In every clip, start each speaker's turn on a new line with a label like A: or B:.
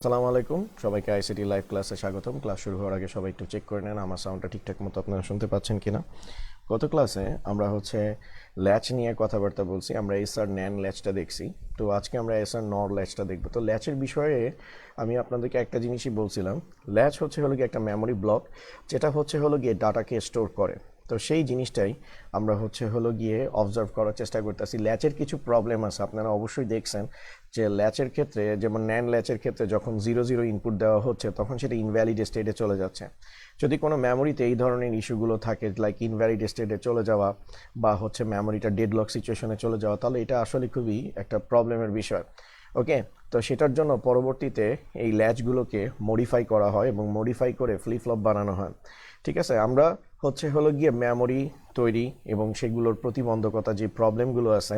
A: আসসালামু আলাইকুম সবাইকে আইসিটি লাইভ ক্লাসে স্বাগতম। ক্লাস শুরু হওয়ার আগে সবাই একটু চেক করে নেন আমার সাউন্ডটা ঠিকঠাক মতো আপনারা শুনতে পাচ্ছেন কিনা। গত ক্লাসে আমরা ল্যাচ নিয়ে কথাবার্তা বলছি, আমরা এসআর ন্যান ল্যাচটা দেখছি। তো আজকে আমরা এসআর নর ল্যাচটা দেখব। তো ল্যাচের বিষয়ে আমি আপনাদেরকে একটা জিনিসই বলছিলাম, ল্যাচ হলো গিয়ে একটা মেমোরি ব্লক, যেটা গিয়ে ডাটাকে স্টোর করে। তো সেই জিনিসটাই আমরা গিয়ে অবজার্ভ করার চেষ্টা করতেছি। ল্যাচের কিছু প্রবলেম আছে, আপনারা অবশ্যই দেখছেন যে ল্যাচের ক্ষেত্রে, যেমন ন্যান ল্যাচের ক্ষেত্রে যখন 0 0 ইনপুট দেওয়া হচ্ছে তখন সেটা ইনভ্যালিড স্টেটে চলে যাচ্ছে। যদি কোনো মেমোরিতে এই ধরনের ইস্যুগুলো থাকে, লাইক ইনভ্যালিড স্টেটে চলে যাওয়া বা মেমোরিটা ডেডলক সিচুয়েশনে চলে যাওয়া, তাহলে এটা আসলে খুবই একটা প্রবলেমের বিষয়। ওকে, তো সেটার জন্য পরবর্তীতে এই ল্যাচগুলোকে মডিফাই করা হয় এবং মডিফাই করে ফ্লিপ ফ্লপ বানানো হয়। ঠিক আছে, আমরা গিয়ে মেমোরি তৈরি এবং সেগুলোর প্রতিবন্ধকতা, যে প্রবলেমগুলো আছে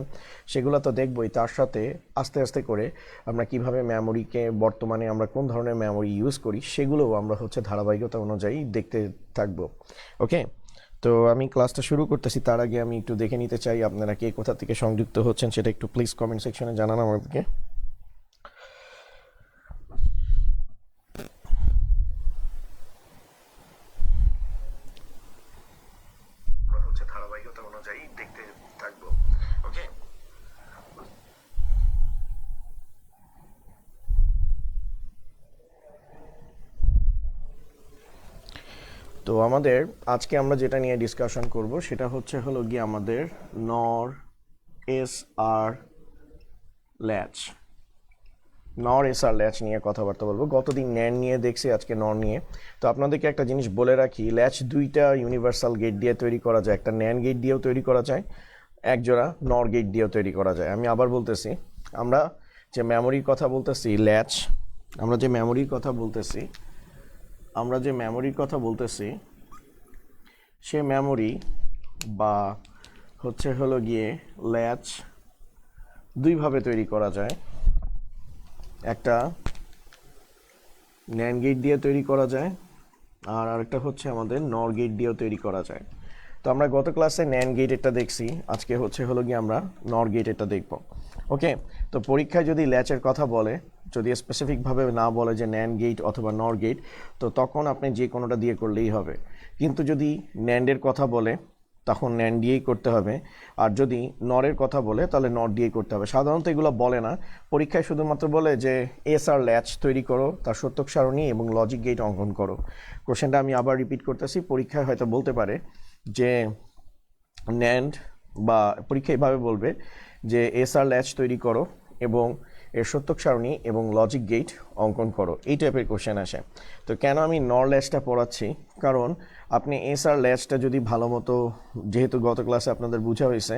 A: সেগুলো তো দেখবই, তার সাথে আস্তে আস্তে করে আমরা কিভাবে মেমোরিকে, বর্তমানে আমরা কোন ধরনের মেমোরি ইউজ করি সেগুলোও আমরা ধারাবাহিকতা অনুযায়ী দেখতে থাকবো। ওকে, তো আমি ক্লাসটা শুরু করতেছি। তার আগে আমি একটু দেখে নিতে চাই আপনারা কে কোথা থেকে সংযুক্ত হচ্ছেন, সেটা একটু প্লিজ কমেন্ট সেকশনে জানান আমাদেরকে। ধারাবাহিকতা অনুযায়ী দেখতে থাকবো। ওকে, তো আমাদের আজকে আমরা যেটা নিয়ে ডিসকাশন করব সেটা গিয়ে আমাদের নর এস আর ল্যাচ। নর এস আর ল্যাচ নিয়ে কথাবার্তা বলবো। গতদিন ন্যান নিয়ে দেখছি, আজকে নর নিয়ে। তো আপনাদেরকে একটা জিনিস বলে রাখি, ল্যাচ দুইটা ইউনিভার্সাল গেট দিয়ে তৈরি করা যায়। একটা ন্যান গেট দিয়েও তৈরি করা যায়, একজোড়া নর গেট দিয়েও তৈরি করা যায়। আমি আবার বলতেছি, আমরা যে মেমোরির কথা বলতেছি ল্যাচ, আমরা যে মেমোরির কথা বলতেছি সে মেমোরি বা গিয়ে ল্যাচ দুইভাবে তৈরি করা যায়। একটা ন্যান গেট দিয়ে তৈরি করা যায়, আর আরেকটা আমাদের নর গেট দিয়েও তৈরি করা যায়। তো আমরা গত ক্লাসে ন্যান গেট এটা দেখছি, আজকে গিয়ে আমরা নর গেট এটা দেখব। ওকে, তো পরীক্ষায় যদি ল্যাচের কথা বলে, যদি স্পেসিফিকভাবে না বলে যে ন্যান গেট অথবা নর গেট, তো তখন আপনি যে কোনোটা দিয়ে করলেই হবে। কিন্তু যদি ন্যান্ডের কথা বলে তখন ন্যান দিয়েই করতে হবে, আর যদি নরের কথা বলে তাহলে নর দিয়েই করতে হবে। সাধারণত এগুলো বলে না, পরীক্ষায় শুধুমাত্র বলে যে এস আর ল্যাচ তৈরি করো, তার সত্যক সারণী এবং লজিক গেট অঙ্কন করো। কোশ্চেনটা আমি আবার রিপিট করতেছি, পরীক্ষায় হয়তো বলতে পারে যে ন্যান্ড, বা পরীক্ষা এভাবে বলবে যে এস আর ল্যাচ তৈরি করো এবং এর সত্যক সারণী এবং লজিক গেট অঙ্কন করো, এই টাইপের কোশ্চেন আসে। তো কেন আমি নর ল্যাচটা পড়াচ্ছি, কারণ আপনি এস আর ল্যাচটা যদি ভালো মতো, যেহেতু গত ক্লাসে আপনাদের বোঝা হয়েছে,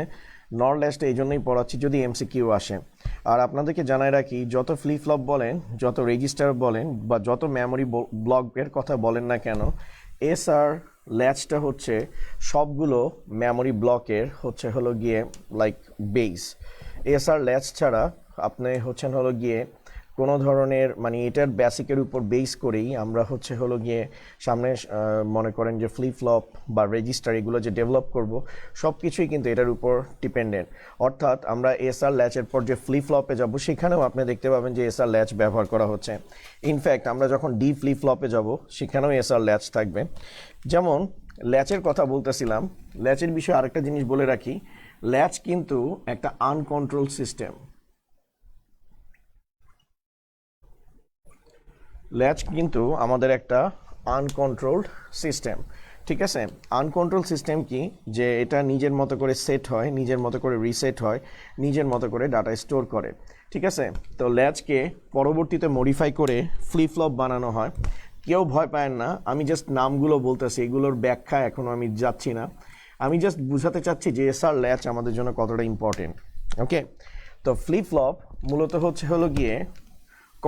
A: নর ল্যাচটা এই জন্যই পড়াচ্ছি যদি এমসিকিউ আসে। আর আপনাদেরকে জানাই রাখি, যত ফ্লিপ ফ্লপ বলেন, যত রেজিস্টার বলেন, বা যত মেমোরি ব্লকের কথা বলেন না কেন, এস আর ল্যাচটা সবগুলো মেমোরি ব্লকের গিয়ে লাইক বেস। এস আর ল্যাচ ছাড়া আপনি গিয়ে কোনো ধরনের, মানে এটার বেসিকের উপর বেস করেই আমরা গিয়ে সামনে মনে করেন যে ফ্লিপ ফ্লপ বা রেজিস্টার এগুলো যে ডেভেলপ করব, সব কিছুই কিন্তু এটার উপর ডিপেন্ডেন্ট। অর্থাৎ আমরা এস আর ল্যাচের পর যে ফ্লিপ ফ্লপে যাব, সেখানেও আপনি দেখতে পাবেন যে এস আর ল্যাচ ব্যবহার করা হচ্ছে। ইনফ্যাক্ট আমরা যখন ডি ফ্লিপ ফ্লপে যাব, সেখানেও এস আর ল্যাচ থাকবে। যেমন ল্যাচের কথা বলতেছিলাম, ল্যাচের বিষয়ে আরেকটা জিনিস বলে রাখি, ল্যাচ কিন্তু একটা আনকন্ট্রোল সিস্টেম। ল্যাচ কিন্তু আমাদের একটা আনকন্ট্রোলড সিস্টেম। ঠিক আছে, আনকন্ট্রোল সিস্টেম কি, যে এটা নিজের মতো করে সেট হয়, নিজের মতো করে রিসেট হয়, নিজের মতো করে ডাটা স্টোর করে। ঠিক আছে, তো ল্যাচকে পরবর্তীতে মডিফাই করে ফ্লিপ ফ্লপ বানানো হয়। কেউ ভয় পায় না, আমি জাস্ট নামগুলো বলতেছি, এগুলোর ব্যাখ্যা এখনও আমি যাচ্ছি না। আমি জাস্ট বুঝাতে চাচ্ছি যে এসআর ল্যাচ আমাদের জন্য কতটা ইম্পর্টেন্ট। ওকে, তো ফ্লিপ ফ্লপ মূলত গিয়ে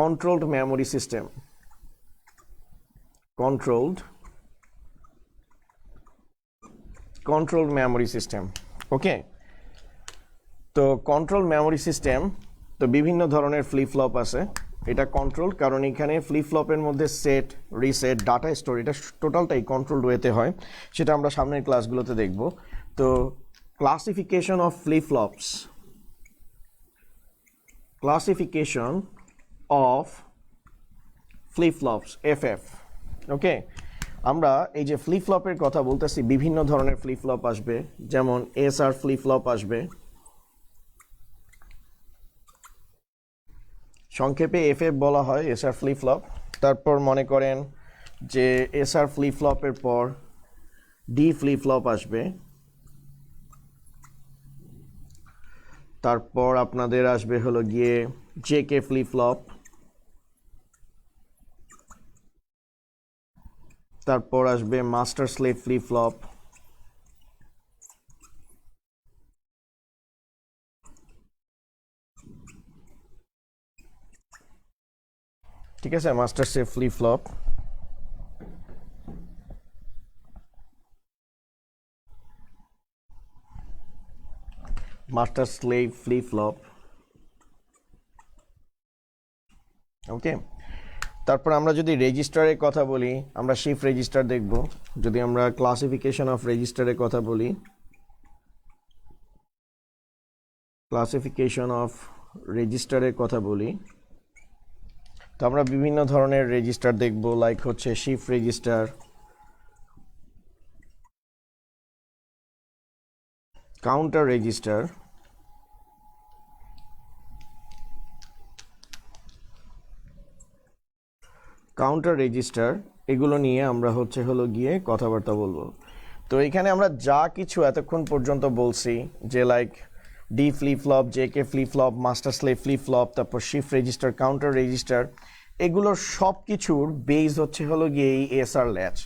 A: controlled memory system, controlled memory system. Okay, তো কন্ট্রোল মেমোরি সিস্টেম, তো বিভিন্ন ধরনের ফ্লিপ ফ্লপ আছে। এটা কন্ট্রোল, কারণ এখানে ফ্লিপ ফ্লপের মধ্যে সেট, রিসেট, ডাটা স্টোর, এটা টোটালটাই কন্ট্রোল ওয়েতে হয়, সেটা আমরা সামনের ক্লাসগুলোতে দেখব। তো classification of flip flops, classification of flip flops FF। ওকে, আমরা এই যে ফ্লিপ ফ্লপের কথা বলতেছি, বিভিন্ন ধরনের ফ্লিপ ফ্লপ আসবে, যেমন SR ফ্লিপ ফ্লপ আসবে, সংক্ষেপে FF বলা হয়, SR ফ্লিপ ফ্লপ। তারপর মনে করেন যে SR ফ্লিপ ফ্লপের পর D ফ্লিপ ফ্লপ আসবে, তারপর আপনাদের আসবে হলো গিয়ে JK ফ্লিপ ফ্লপ, তারপর আসবে মাস্টার স্লেভ ফ্লিপ ফ্লপ, ঠিক আছে, master slave flip flop. Master slave flip flop. Okay, তারপর আমরা যদি রেজিস্টারের কথা বলি, আমরা শিফট রেজিস্টার দেখব। যদি আমরা ক্লাসিফিকেশন অফ রেজিস্টারের কথা বলি, ক্লাসিফিকেশন অফ রেজিস্টারের কথা বলি, তো আমরা বিভিন্ন ধরনের রেজিস্টার দেখব, লাইক হচ্ছে shift register, counter register, counter register, এগুলো নিয়ে আমরা হলো গিয়ে কথাবার্তা বলবো। তো এখানে আমরা যা কিছু এতক্ষণ পর্যন্ত বলছি, যে like D flip flop, JK flip flop, master slave flip flop, তারপর শিফট রেজিস্টার, কাউন্টার রেজিস্টার, এগুলোর সব কিছুর বেস হলো গিয়ে এই এসআর ল্যাচ।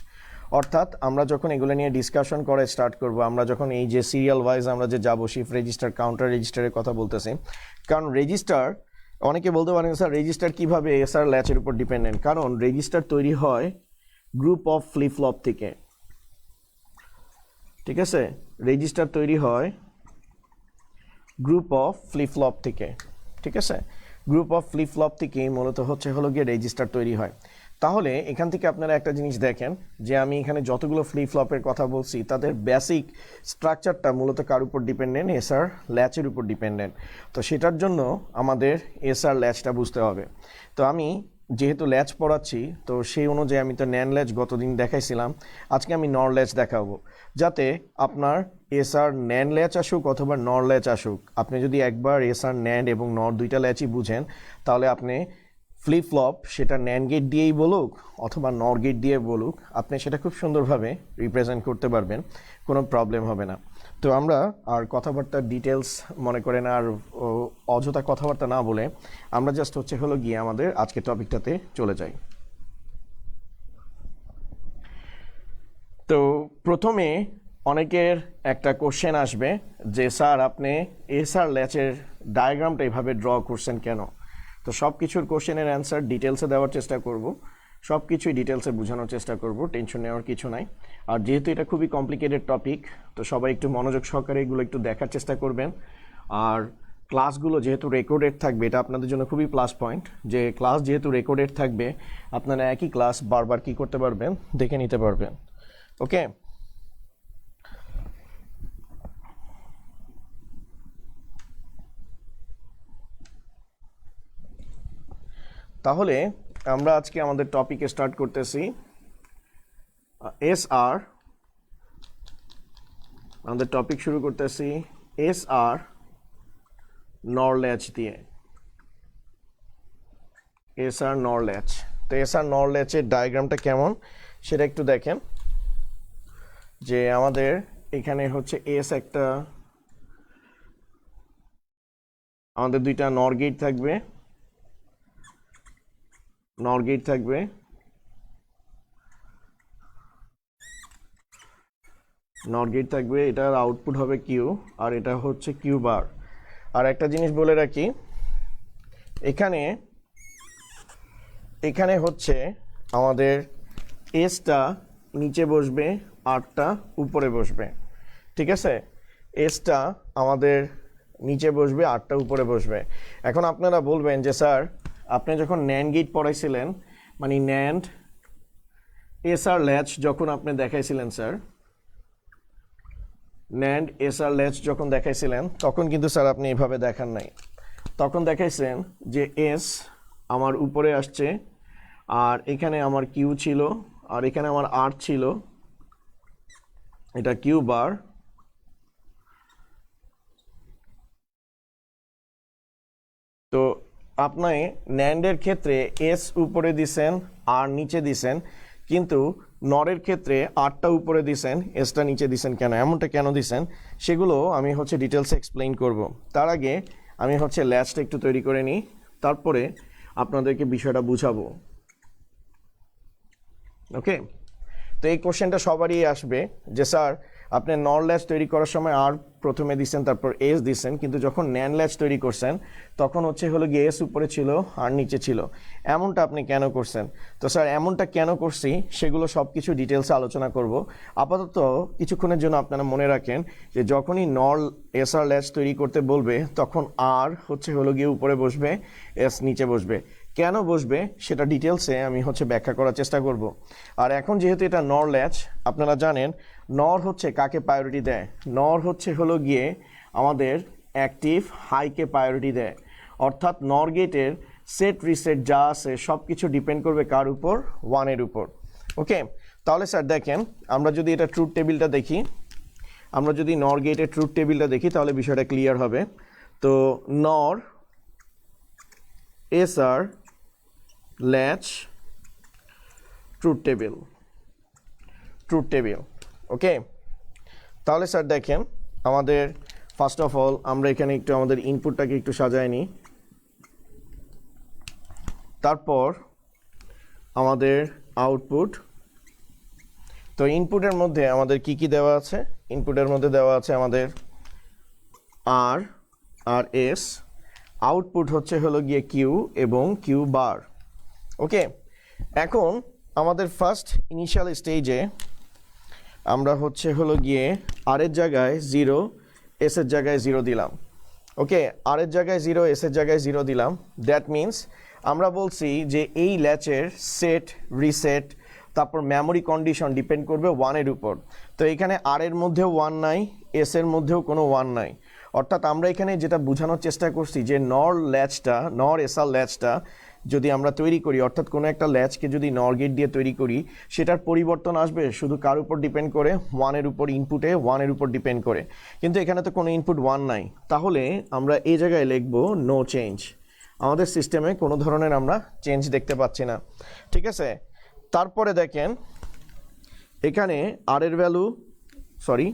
A: অর্থাৎ আমরা যখন এগুলো নিয়ে ডিসকাশন করে স্টার্ট করব, আমরা যখন এই যে সিরিয়াল ওয়াইজ আমরা যে যাবো, শিফট রেজিস্টার, কাউন্টার রেজিস্টারের কথা বলতেছি, কারণ রেজিস্টার, অনেকে বলতে পারেন স্যার রেজিস্টার কীভাবে এসআর ল্যাচের উপর ডিপেন্ডেন্ট, কারণ রেজিস্টার তৈরি হয় গ্রুপ অফ ফ্লিপ ফ্লপ থেকে, ঠিক আছে, রেজিস্টার তৈরি হয় গ্রুপ অফ ফ্লিপ ফ্লপ থেকে, ঠিক আছে, গ্রুপ অফ ফ্লিপ ফ্লপ থেকেই মূলত হলো গিয়ে রেজিস্টার তৈরি হয়। তাহলে এখান থেকে আপনারা একটা জিনিস দেখেন যে আমি এখানে যতগুলো ফ্লিপ ফ্লপের কথা বলছি তাদের বেসিক স্ট্রাকচারটা মূলত কার উপর ডিপেন্ডেন্ট, এসআর ল্যাচের উপর ডিপেন্ডেন্ট। তো সেটার জন্য আমাদের এসআর ল্যাচটা বুঝতে হবে। তো আমি যেহেতু ল্যাচ পড়াচ্ছি, তো সেই অনুযায়ী আমি তো ন্যান ল্যাচ গতদিন দেখাইছিলাম, আজকে আমি নর ল্যাচ দেখাবো, যাতে আপনার এসআর ন্যান ল্যাচ আসুক অথবা নর ল্যাচ আসুক, আপনি যদি একবার এসআর ন্যান্ড এবং নর দুইটা ল্যাচই বুঝেন, তাহলে আপনি ফ্লিপ ফ্লপ সেটা ন্যান্ড গেট দিয়েই বলুক অথবা নর গেট দিয়ে বলুক, আপনি সেটা খুব সুন্দরভাবে রিপ্রেজেন্ট করতে পারবেন, কোনো প্রবলেম হবে না। তো আমরা আর কথাবার্তার ডিটেলস মনে করেন আর অযথা কথাবার্তা না বলে আমরা জাস্ট হলো গিয়ে আমাদের আজকের টপিকটাতে চলে যাই। তো প্রথমে অনেকের একটা কোশ্চেন আসবে যে স্যার আপনি এসআর ল্যাচের ডায়াগ্রামটা এইভাবে ড্র করছেন কেন? তো সব কিছুর কোশ্চেনের অ্যান্সার ডিটেলসে দেওয়ার চেষ্টা করব, সব কিছুই ডিটেলসে বোঝানোর চেষ্টা করব, টেনশন নেওয়ার কিছু নাই। আর যেহেতু এটা খুবই কমপ্লিকেটেড টপিক, তো সবাই একটু মনোযোগ সহকারে এগুলো একটু দেখার চেষ্টা করবেন। আর ক্লাসগুলো যেহেতু রেকর্ডেড থাকবে, এটা আপনাদের জন্য খুবই প্লাস পয়েন্ট, যে ক্লাস যেহেতু রেকর্ডেড থাকবে, আপনারা একই ক্লাস বারবার কি করতে পারবেন, দেখে নিতে পারবেন। ওকে, তাহলে আমরা আজকে আমাদের টপিকে স্টার্ট করতেছি এসআর। আমাদের টপিক শুরু করতেছি এসআর নর ল্যাচ দিয়ে, এসআর নর ল্যাচ। তো এসআর নর ল্যাচের ডায়াগ্রামটা কেমন সেটা একটু দেখেন, যে আমাদের এখানে হচ্ছে এস একটা, আমাদের দুইটা নর গেট থাকবে, নর গেট থাকবে, নট গেট থাকবে, এটার আউটপুট হবে কিউ, আর এটা হচ্ছে কিউ বার। আর একটা জিনিস বলে রাখি, এখানে এখানে হচ্ছে আমাদের এসটা নিচে বসবে, আরটা উপরে বসবে, ঠিক আছে, এসটা আমাদের নিচে বসবে, আরটা উপরে বসবে। এখন আপনারা বলবেন যে স্যার আপনি যখন ন্যান্ড গেট পড়াইছিলেন, মানে ন্যান্ড এসআর ল্যাচ যখন আপনি দেখাইছিলেন স্যার, ন্যান্ড এসআর ল্যাচ যখন দেখাইছিলেন, তখন কিন্তু স্যার আপনি এভাবে দেখান নাই, তখন দেখাইছেন যে এস আমার উপরে আসছে আর এখানে আমার কিউ ছিল, আর এখানে আমার আর ছিল, এটা কিউ বার। তো আপনি ন্যান্ডের ক্ষেত্রে এস উপরে দিছেন আর নিচে দিছেন, কিন্তু নরের ক্ষেত্রে আরটা উপরে দিছেন এসটা নিচে দিছেন কেন, এমনটা কেন দিছেন সেগুলো আমি হচ্ছে ডিটেলসে এক্সপ্লেইন করব। তার আগে আমি হচ্ছে ল্যাচটা একটু তৈরি করে নিই, তারপরে আপনাদেরকে বিষয়টা বুঝাবো। ওকে, তো এই কোশ্চেনটা সবারই আসবে যে স্যার আপনি নর ল্যাচ তৈরি করার সময় আর প্রথমে দিচ্ছেন তারপর এস দিচ্ছেন, কিন্তু যখন ন্যান ল্যাচ তৈরি করছেন তখন হলো গিয়ে এস উপরে ছিল আর নিচে ছিল, এমনটা আপনি কেন করছেন? তো স্যার এমনটা কেন করছি সেগুলো সব কিছু ডিটেলসে আলোচনা করব। আপাতত কিছুক্ষণের জন্য আপনারা মনে রাখেন যে যখনই নর এস আর ল্যাচ তৈরি করতে বলবে তখন আর হলো গিয়ে উপরে বসবে, এস নিচে বসবে। কেন বসবে সেটা ডিটেলসে আমি ব্যাখ্যা করার চেষ্টা করব। আর এখন যেহেতু এটা নর ল্যাচ, আপনারা জানেন নর কাকে প্রায়োরিটি দেয়? নর হলো গিয়ে আমাদের অ্যাক্টিভ হাইকে প্রায়োরিটি দেয়, অর্থাৎ নর গেটের সেট রিসেট যা আছে সব কিছু ডিপেন্ড করবে কার উপর? ওয়ানের উপর। ওকে, তাহলে স্যার দেখেন আমরা যদি এটা ট্রুথ টেবিলটা দেখি, আমরা যদি নর গেটের ট্রুথ টেবিলটা দেখি তাহলে বিষয়টা ক্লিয়ার হবে। তো নর এস আর ল্যাচ ট্রুথ টেবিল, ওকে। তাহলে স্যার দেখেন আমাদের ফার্স্ট অফ অল আমরা এখানে একটু আমাদের ইনপুটটাকে একটু সাজায় নিই, তারপর আমাদের আউটপুট। তো ইনপুটের মধ্যে আমাদের কি কি দেওয়া আছে? ইনপুটের মধ্যে দেওয়া আছে আমাদের আর আর এস, আউটপুট হলো গিয়ে কিউ এবং কিউ বার। ওকে, এখন আমাদের ফার্স্ট ইনিশিয়াল স্টেজে আমরা হলো গিয়ে আর এর জায়গায় 0, এস এর জায়গায় 0 দিলাম। ওকে, আর এর জায়গায় 0, এস এর জায়গায় 0 দিলাম। দ্যাট মিন্স আমরা বলছি যে এই ল্যাচের সেট রিসেট তারপর মেমোরি কন্ডিশন ডিপেন্ড করবে 1 এর উপর। তো এখানে আর এর মধ্যেও 1 নাই, এস এর মধ্যেও কোনো 1 নাই, অর্থাৎ আমরা এখানে যেটা বোঝানোর চেষ্টা করছি যে নর এসআর ল্যাচটা যদি আমরা তৈরি করি, অর্থাৎ কোনো একটা ল্যাচকে যদি নর গেট দিয়ে তৈরি করি, সেটার পরিবর্তন আসবে শুধু কার উপর ডিপেন্ড করে? 1 এর উপর, ইনপুটে 1 এর উপর ডিপেন্ড করে। কিন্তু এখানে তো কোনো ইনপুট 1 নাই, তাহলে আমরা এই জায়গায় লিখব নো চেঞ্জ। আমাদের সিস্টেমে কোনো ধরনের আমরা চেঞ্জ দেখতে পাচ্ছি না, ঠিক আছে। তারপরে দেখেন এখানে আর এর ভ্যালু, সরি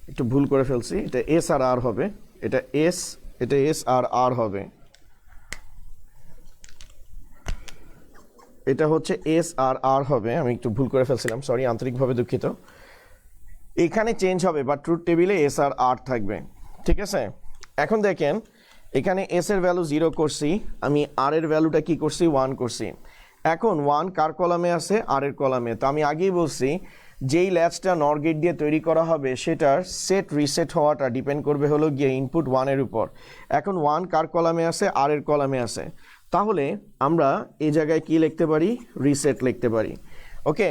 A: একটু ভুল করে ফেলছি, এটা এস আর আর হবে, এটা এস আর আর হবে, এটা এস আর আর হবে, আমি একটু ভুল করে ফেলছিলাম, সরি, আন্তরিকভাবে দুঃখিত। এখানে চেঞ্জ হবে বা ট্রুথ টেবিলে এস আর আর থাকবে, ঠিক আছে। এখন দেখেন এখানে এস এর ভ্যালু 0 করছি, আমি আর এর ভ্যালুটা কি করছি? 1 করছি। এখন 1 কার কলামে আছে? আর এর কলামে। তো আমি আগেই বলছি যেই ল্যাচটা নর গেট দিয়ে তৈরি করা হবে সেটার সেট রিসেট হওয়াটা ডিপেন্ড করবে হলো গিয়ে ইনপুট 1 এর উপর। এখন 1 কার কলামে আছে? আর এর কলামে আছে, তাহলে আমরা এই জায়গায় কি লিখতে পারি? রিসেট লিখতে পারি। ওকে,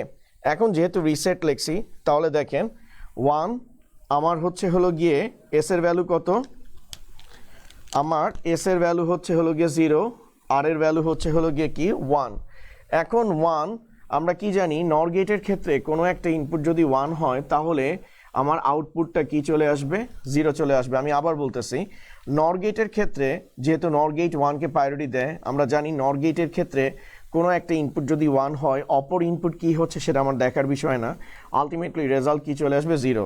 A: এখন যেহেতু রিসেট লিখছি তাহলে দেখেন 1 আমার হলো গিয়ে এস এর ভ্যালু কত? আমার এস এর ভ্যালু হলো গিয়ে 0, আর এর ভ্যালু হলো গিয়ে কি? 1। এখন 1 আমরা কি জানি? নর গেটের ক্ষেত্রে কোনো একটা ইনপুট যদি 1 হয় তাহলে আমার আউটপুটটা কি চলে আসবে? 0 চলে আসবে। আমি আবার বলতেছি, নর গেটের ক্ষেত্রে যেহেতু নর গেট 1কে প্রায়োরিটি দেয়, আমরা জানি নর গেটের ক্ষেত্রে কোনো একটা ইনপুট যদি 1 হয়, অপর ইনপুট কি হচ্ছে সেটা আমার দেখার বিষয় না, আলটিমেটলি রেজাল্ট কি চলে আসবে? 0।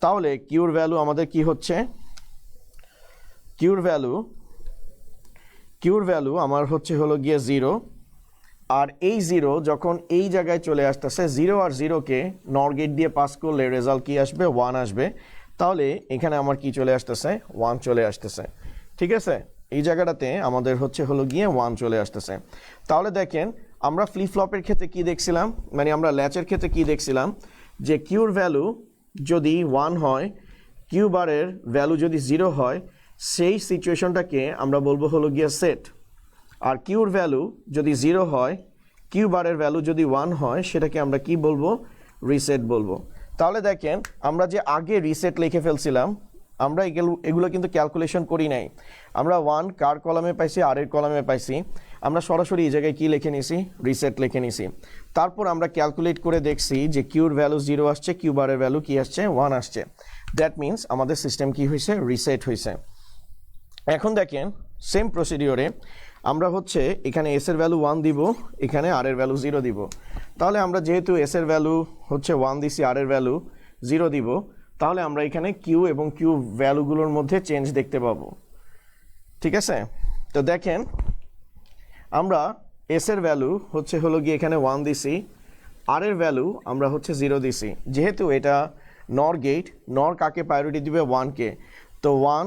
A: তাহলে কিউর ভ্যালু আমাদের কি হচ্ছে? কিউর ভ্যালু আমার হলো গিয়ে 0, আর এই 0 যখন এই জায়গায় চলে আসতেছে, 0 আর 0কে নর গেট দিয়ে পাস করলে রেজাল্ট কি আসবে? 1 আসবে। তাহলে এখানে আমার কি চলে আসতেছে? 1 চলে আসতেছে, ঠিক আছে। এই জায়গাটাতে আমাদের হলো গিয়ে 1 চলে আসতেছে। তাহলে দেখেন আমরা ফ্লিপ ফ্লপের ক্ষেত্রে কি দেখছিলাম, মানে আমরা ল্যাচের ক্ষেত্রে কি দেখছিলাম, যে কিউর ভ্যালু যদি 1 হয়, কিউ বারের ভ্যালু যদি 0 হয়, সেই সিচুয়েশনটাকে আমরা বলবো হলো গিয়ে সেট। আর কিউর ভ্যালু যদি 0 হয়, কিউ বারের ভ্যালু যদি 1 হয়, সেটাকে আমরা কি বলবো? রিসেট বলবো। তাহলে দেখেন আমরা যে আগে রিসেট লিখে ফেলছিলাম, আমরা এগুলো কিন্তু ক্যালকুলেশন করি নাই। আমরা 1 কার কলামে পাইছি? আর এর কলামে পাইছি। আমরা সরাসরি এই জায়গায় কি লিখে নিছি, রিসেট লিখে নিছি। তারপর আমরা ক্যালকুলেট করে দেখছি যে কিউর ভ্যালু 0 আসছে, কিউ বারের ভ্যালু কি আসছে, 1 আসছে। দ্যাট মিনস আমাদের সিস্টেম কি হয়েছে, রিসেট হয়েছে। এখন দেখেন সেম প্রসিডিওরে আমরা হচ্ছে এখানে এস এর ভ্যালু 1 দিব, এখানে আর এর ভ্যালু 0 দিব। তাহলে আমরা যেহেতু এস এর ভ্যালু হচ্ছে 1 দিছি, আর এর ভ্যালু 0 দিব, তাহলে আমরা এখানে কিউ এবং কিউ ভ্যালুগুলোর মধ্যে চেঞ্জ দেখতে পাবো। ঠিক আছে, তো দেখেন আমরা এস এর ভ্যালু হচ্ছে হলো গিয়ে এখানে 1 দিছি, আর এর ভ্যালু আমরা হচ্ছে 0 দিছি। যেহেতু এটা নর গেট, নর কাকে প্রায়োরিটি দিবে, 1-কে। তো 1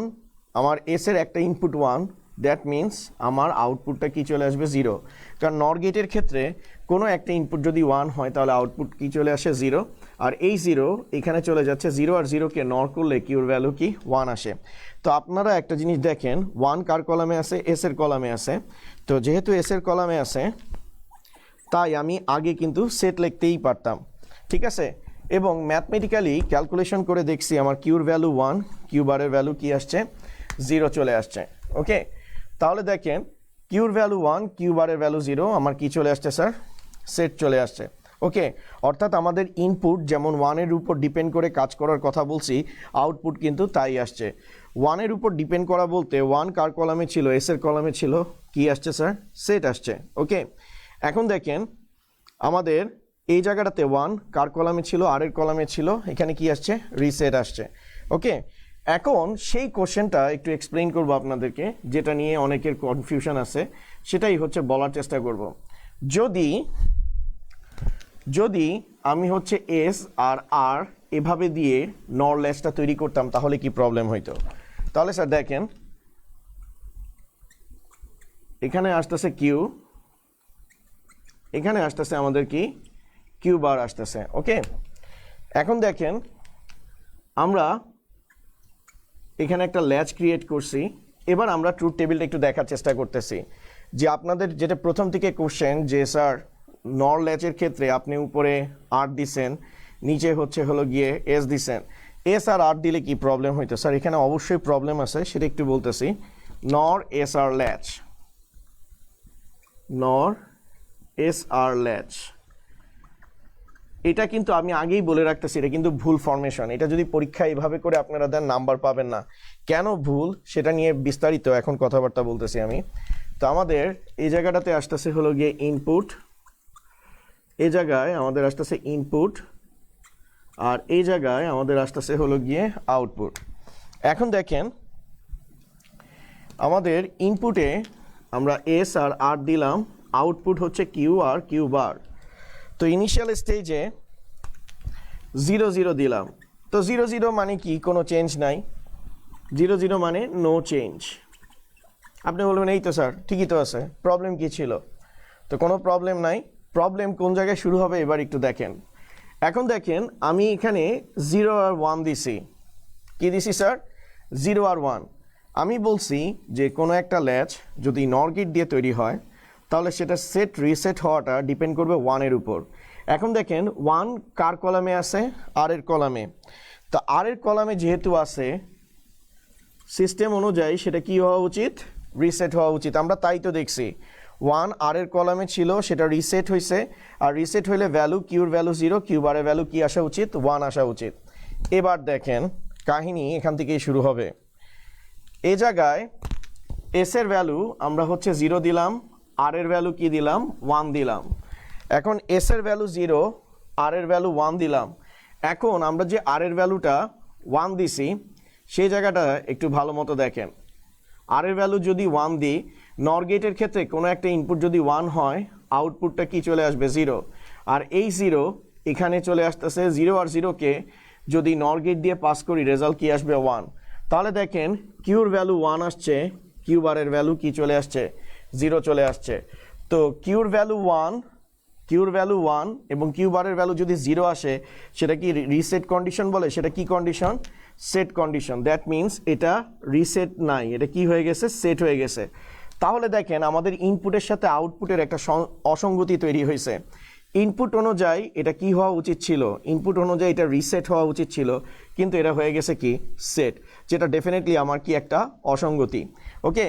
A: আমার এস এর একটা ইনপুট 1, দ্যাট মিনস আমার আউটপুটটা কি চলে আসবে, 0। কারণ নর গেটের ক্ষেত্রে কোনো একটা ইনপুট যদি 1 হয় তাহলে আউটপুট কি চলে আসে, 0। আর এই 0 এখানে চলে যাচ্ছে, 0 আর 0-কে নর করলে কিউর ভ্যালু কি 1 আসে। তো আপনারা একটা জিনিস দেখেন, 1 কার কলামে আছে, এস এর কলামে আছে। তো যেহেতু এস এর কলামে আছে তাই আমি আগে কিন্তু সেট লিখতেই পারতাম। ঠিক আছে, এবং ম্যাথমেটিক্যালি ক্যালকুলেশন করে দেখছি আমার কিউর ভ্যালু 1, কিউ বারের ভ্যালু কি আসছে, 0 চলে আসছে। ওকে, তাহলে দেখেন কিউর ভ্যালু 1, কিউ বারের ভ্যালু 0, আমার কি চলে আসছে স্যার, সেট চলে আসছে। ওকে, অর্থাৎ আমাদের ইনপুট যেমন 1-এর উপর ডিপেন্ড করে কাজ করার কথা বলছি, আউটপুট কিন্তু তাই আসছে। 1-এর উপর ডিপেন্ড করা বলতে 1 কার কলামে ছিল, এস এর কলামে ছিল, কি আসছে স্যার, সেট আসছে। ওকে, এখন দেখেন আমাদের এই জায়গাটাতে 1 কার কলামে ছিল, আর এর কলামে ছিল, এখানে কি আসছে, রিসেট আসছে। ওকে, এখন সেই কোশ্চেনটা একটু এক্সপ্লেইন করবো আপনাদেরকে, যেটা নিয়ে অনেকের কনফিউশন আছে, সেটাই হচ্ছে বলার চেষ্টা করব। যদি আমি হচ্ছে এস আর আর এভাবে দিয়ে নর লেসটা তৈরি করতাম তাহলে কি প্রবলেম হইতো? তাহলে স্যার দেখেন এখানে আসতেছে কিউ, এখানে আসতেছে আমাদের কি, কিউ বার আসতেছে। ওকে, এখন দেখেন আমরা এখানে একটা ল্যাচ ক্রিয়েট করছি। এবার আমরা ট্রুথ টেবিলটা একটু দেখার চেষ্টা করতেছি যে আপনাদের যেটা প্রথম থেকে কোশ্চেন, যে স্যার নর ল্যাচের ক্ষেত্রে আপনি উপরে আর দিছেন, নিচে হচ্ছে হলো গিয়ে এস দিছেন, এস আর আর দিলে কি প্রবলেম হইতো? স্যার এখানে অবশ্যই প্রবলেম আছে, সেটা একটু বলতেছি। নর এস আর ল্যাচ, নর এস আর ল্যাচ, এটা কিন্তু আমি আগেই বলে রাখতেছি, এটা কিন্তু ভুল ফরমেশন। এটা যদি পরীক্ষা এইভাবে করে আপনারা দেন নাম্বার পাবেন না। কেন ভুল সেটা নিয়ে বিস্তারিত এখন কথাবার্তা বলতেছি আমি। তো আমাদের এই জায়গাটাতে আসতেছে হলো গিয়ে ইনপুট, এই জায়গায় আমাদের আসতেছে ইনপুট, আর এই জায়গায় আমাদের আসতেছে হলো গিয়ে আউটপুট। এখন দেখেন আমাদের ইনপুটে আমরা এস আর আর দিলাম, আউটপুট হচ্ছে কিউ আর কিউ বার। তো ইনিশিয়াল স্টেজে 0 0 দিলাম। তো 0 0 মানে কি, কোনো চেঞ্জ নাই, 0 0 মানে নো চেঞ্জ। আপনি বলবেন এই তো স্যার ঠিকই তো আছে, প্রবলেম কি ছিল? তো কোনো প্রবলেম নাই। প্রবলেম কোন জায়গায় শুরু হবে এবার একটু দেখেন। এখন দেখেন আমি এখানে 0 আর 1 দিছি। কি দিছি স্যার? 0 আর 1। আমি বলছি যে কোনো একটা ল্যাচ যদি নর গেট দিয়ে তৈরি হয় তাহলে সেটা সেট রিসেট হওয়াটা ডিপেন্ড করবে 1-এর উপর। এখন দেখেন 1 কার কলামে আছে? আর এর কলামে। তো আর এর কলামে যেহেতু আছে, সিস্টেম অনুযায়ী সেটা কি হওয়া উচিত? রিসেট হওয়া উচিত। আমরা তাই তো দেখছি 1 আর এর কলামে ছিল, সেটা রিসেট হয়েছে। আর রিসেট হইলে ভ্যালু, কিউর ভ্যালু 0, কিউ বারের ভ্যালু কি আসা উচিত? 1 আসা উচিত। এবার দেখেন কাহিনী এখান থেকেই শুরু হবে। এই জায়গায় এস এর ভ্যালু আমরা হচ্ছে 0 দিলাম, আর এর ভ্যালু কি দিলাম? 1 দিলাম। এখন এস এর ভ্যালু 0, আর এর ভ্যালু 1 দিলাম। এখন আমরা যে আর এর ভ্যালুটা 1 দিছি সেই জায়গাটা একটু ভালো মতো দেখেন। আর এর ভ্যালু যদি 1 দিই, নর গেটের ক্ষেত্রে কোনো একটা ইনপুট যদি 1 হয়, আউটপুটটা কি চলে আসবে? 0। আর এই 0 এখানে চলে আসতেছে। 0 আর 0-কে যদি নর গেট দিয়ে পাস করি, রেজাল্ট কি আসবে? 1। তাহলে দেখেন কিউর ভ্যালু 1 আসছে, কিউ বারের ভ্যালু কি চলে আসছে? 0 চলে আসছে। তো কিউর ভ্যালু 1 এবং কিউ বারের ভ্যালু যদি 0 আসে, সেটা কি রিসেট কন্ডিশন বলে? সেটা কি condition? Set condition. That means এটা রিসেট নাই, এটা কি হয়ে গেছে? সেট হয়ে গেছে। তাহলে দেখেন আমাদের ইনপুটের সাথে আউটপুটের একটা অসঙ্গতি তৈরি হয়েছে। ইনপুট অনুযায়ী এটা কি হওয়া উচিত ছিল? ইনপুট অনুযায়ী এটা রিসেট হওয়া উচিত ছিল, কিন্তু এটা হয়ে গেছে কি? সেট, যেটা ডেফিনেটলি আমার কি একটা অসঙ্গতি। ওকে,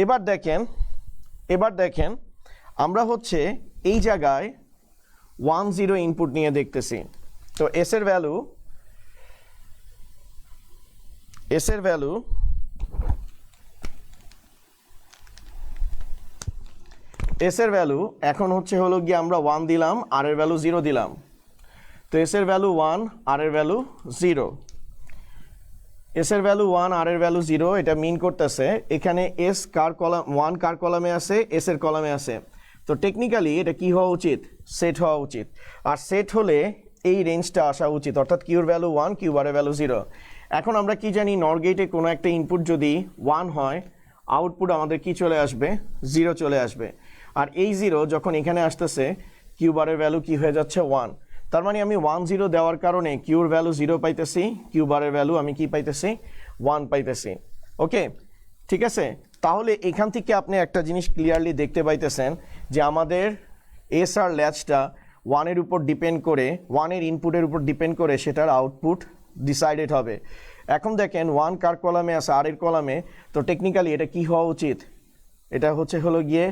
A: এবার দেখেন এবার দেখেন আমরা হচ্ছে এই জায়গায় 1 0 ইনপুট নিয়ে দেখতেছি। তো এস এর ভ্যালু এখন হচ্ছে হলো গিয়ে আমরা 1 দিলাম, আর এর ভ্যালু 0 দিলাম। তো এস এর ভ্যালু 1, আর এর ভ্যালু 0। এস এর ভ্যালু 1, আর এর ভ্যালু 0, এটা মিন করতেছে এখানে এস কার কলাম 1 কার কলামে আছে, এস এর কলামে আছে। তো টেকনিক্যালি এটা কি হওয়া উচিত, সেট হওয়া উচিত। আর সেট হলে এই রেঞ্জটা আসা উচিত, অর্থাৎ কিউর ভ্যালু 1, কিউ বারের ভ্যালু 0। এখন আমরা কি জানি, নর গেটে কোনো একটা ইনপুট যদি 1 হয়, আউটপুট আমাদের কি চলে আসবে, 0 চলে আসবে। আর এই 0 যখন এখানে আসতেছে, কিউ বারের ভ্যালু কি হয়ে যাচ্ছে, 1। তার মানে আমি 1 0 দেওয়ার কারণে কিউর ভ্যালু 0 পাইতেছি, কিউ বারের ভ্যালু আমি কি পাইতেছি, 1 পাইতেছি। ওকে, ঠিক আছে। তাহলে এখান থেকে আপনি একটা জিনিস ক্লিয়ারলি দেখতে পাইতেছেন যে আমাদের এস আর ল্যাচটা 1 এর উপর ডিপেন্ড করে, 1 এর ইনপুটের উপর ডিপেন্ড করে সেটার আউটপুট ডিসাইডেড হবে। এখন দেখেন 1 কার কলামে আছে, আর এর কলামে। তো টেকনিক্যালি এটা কি হওয়া উচিত, এটা হলো গিয়ে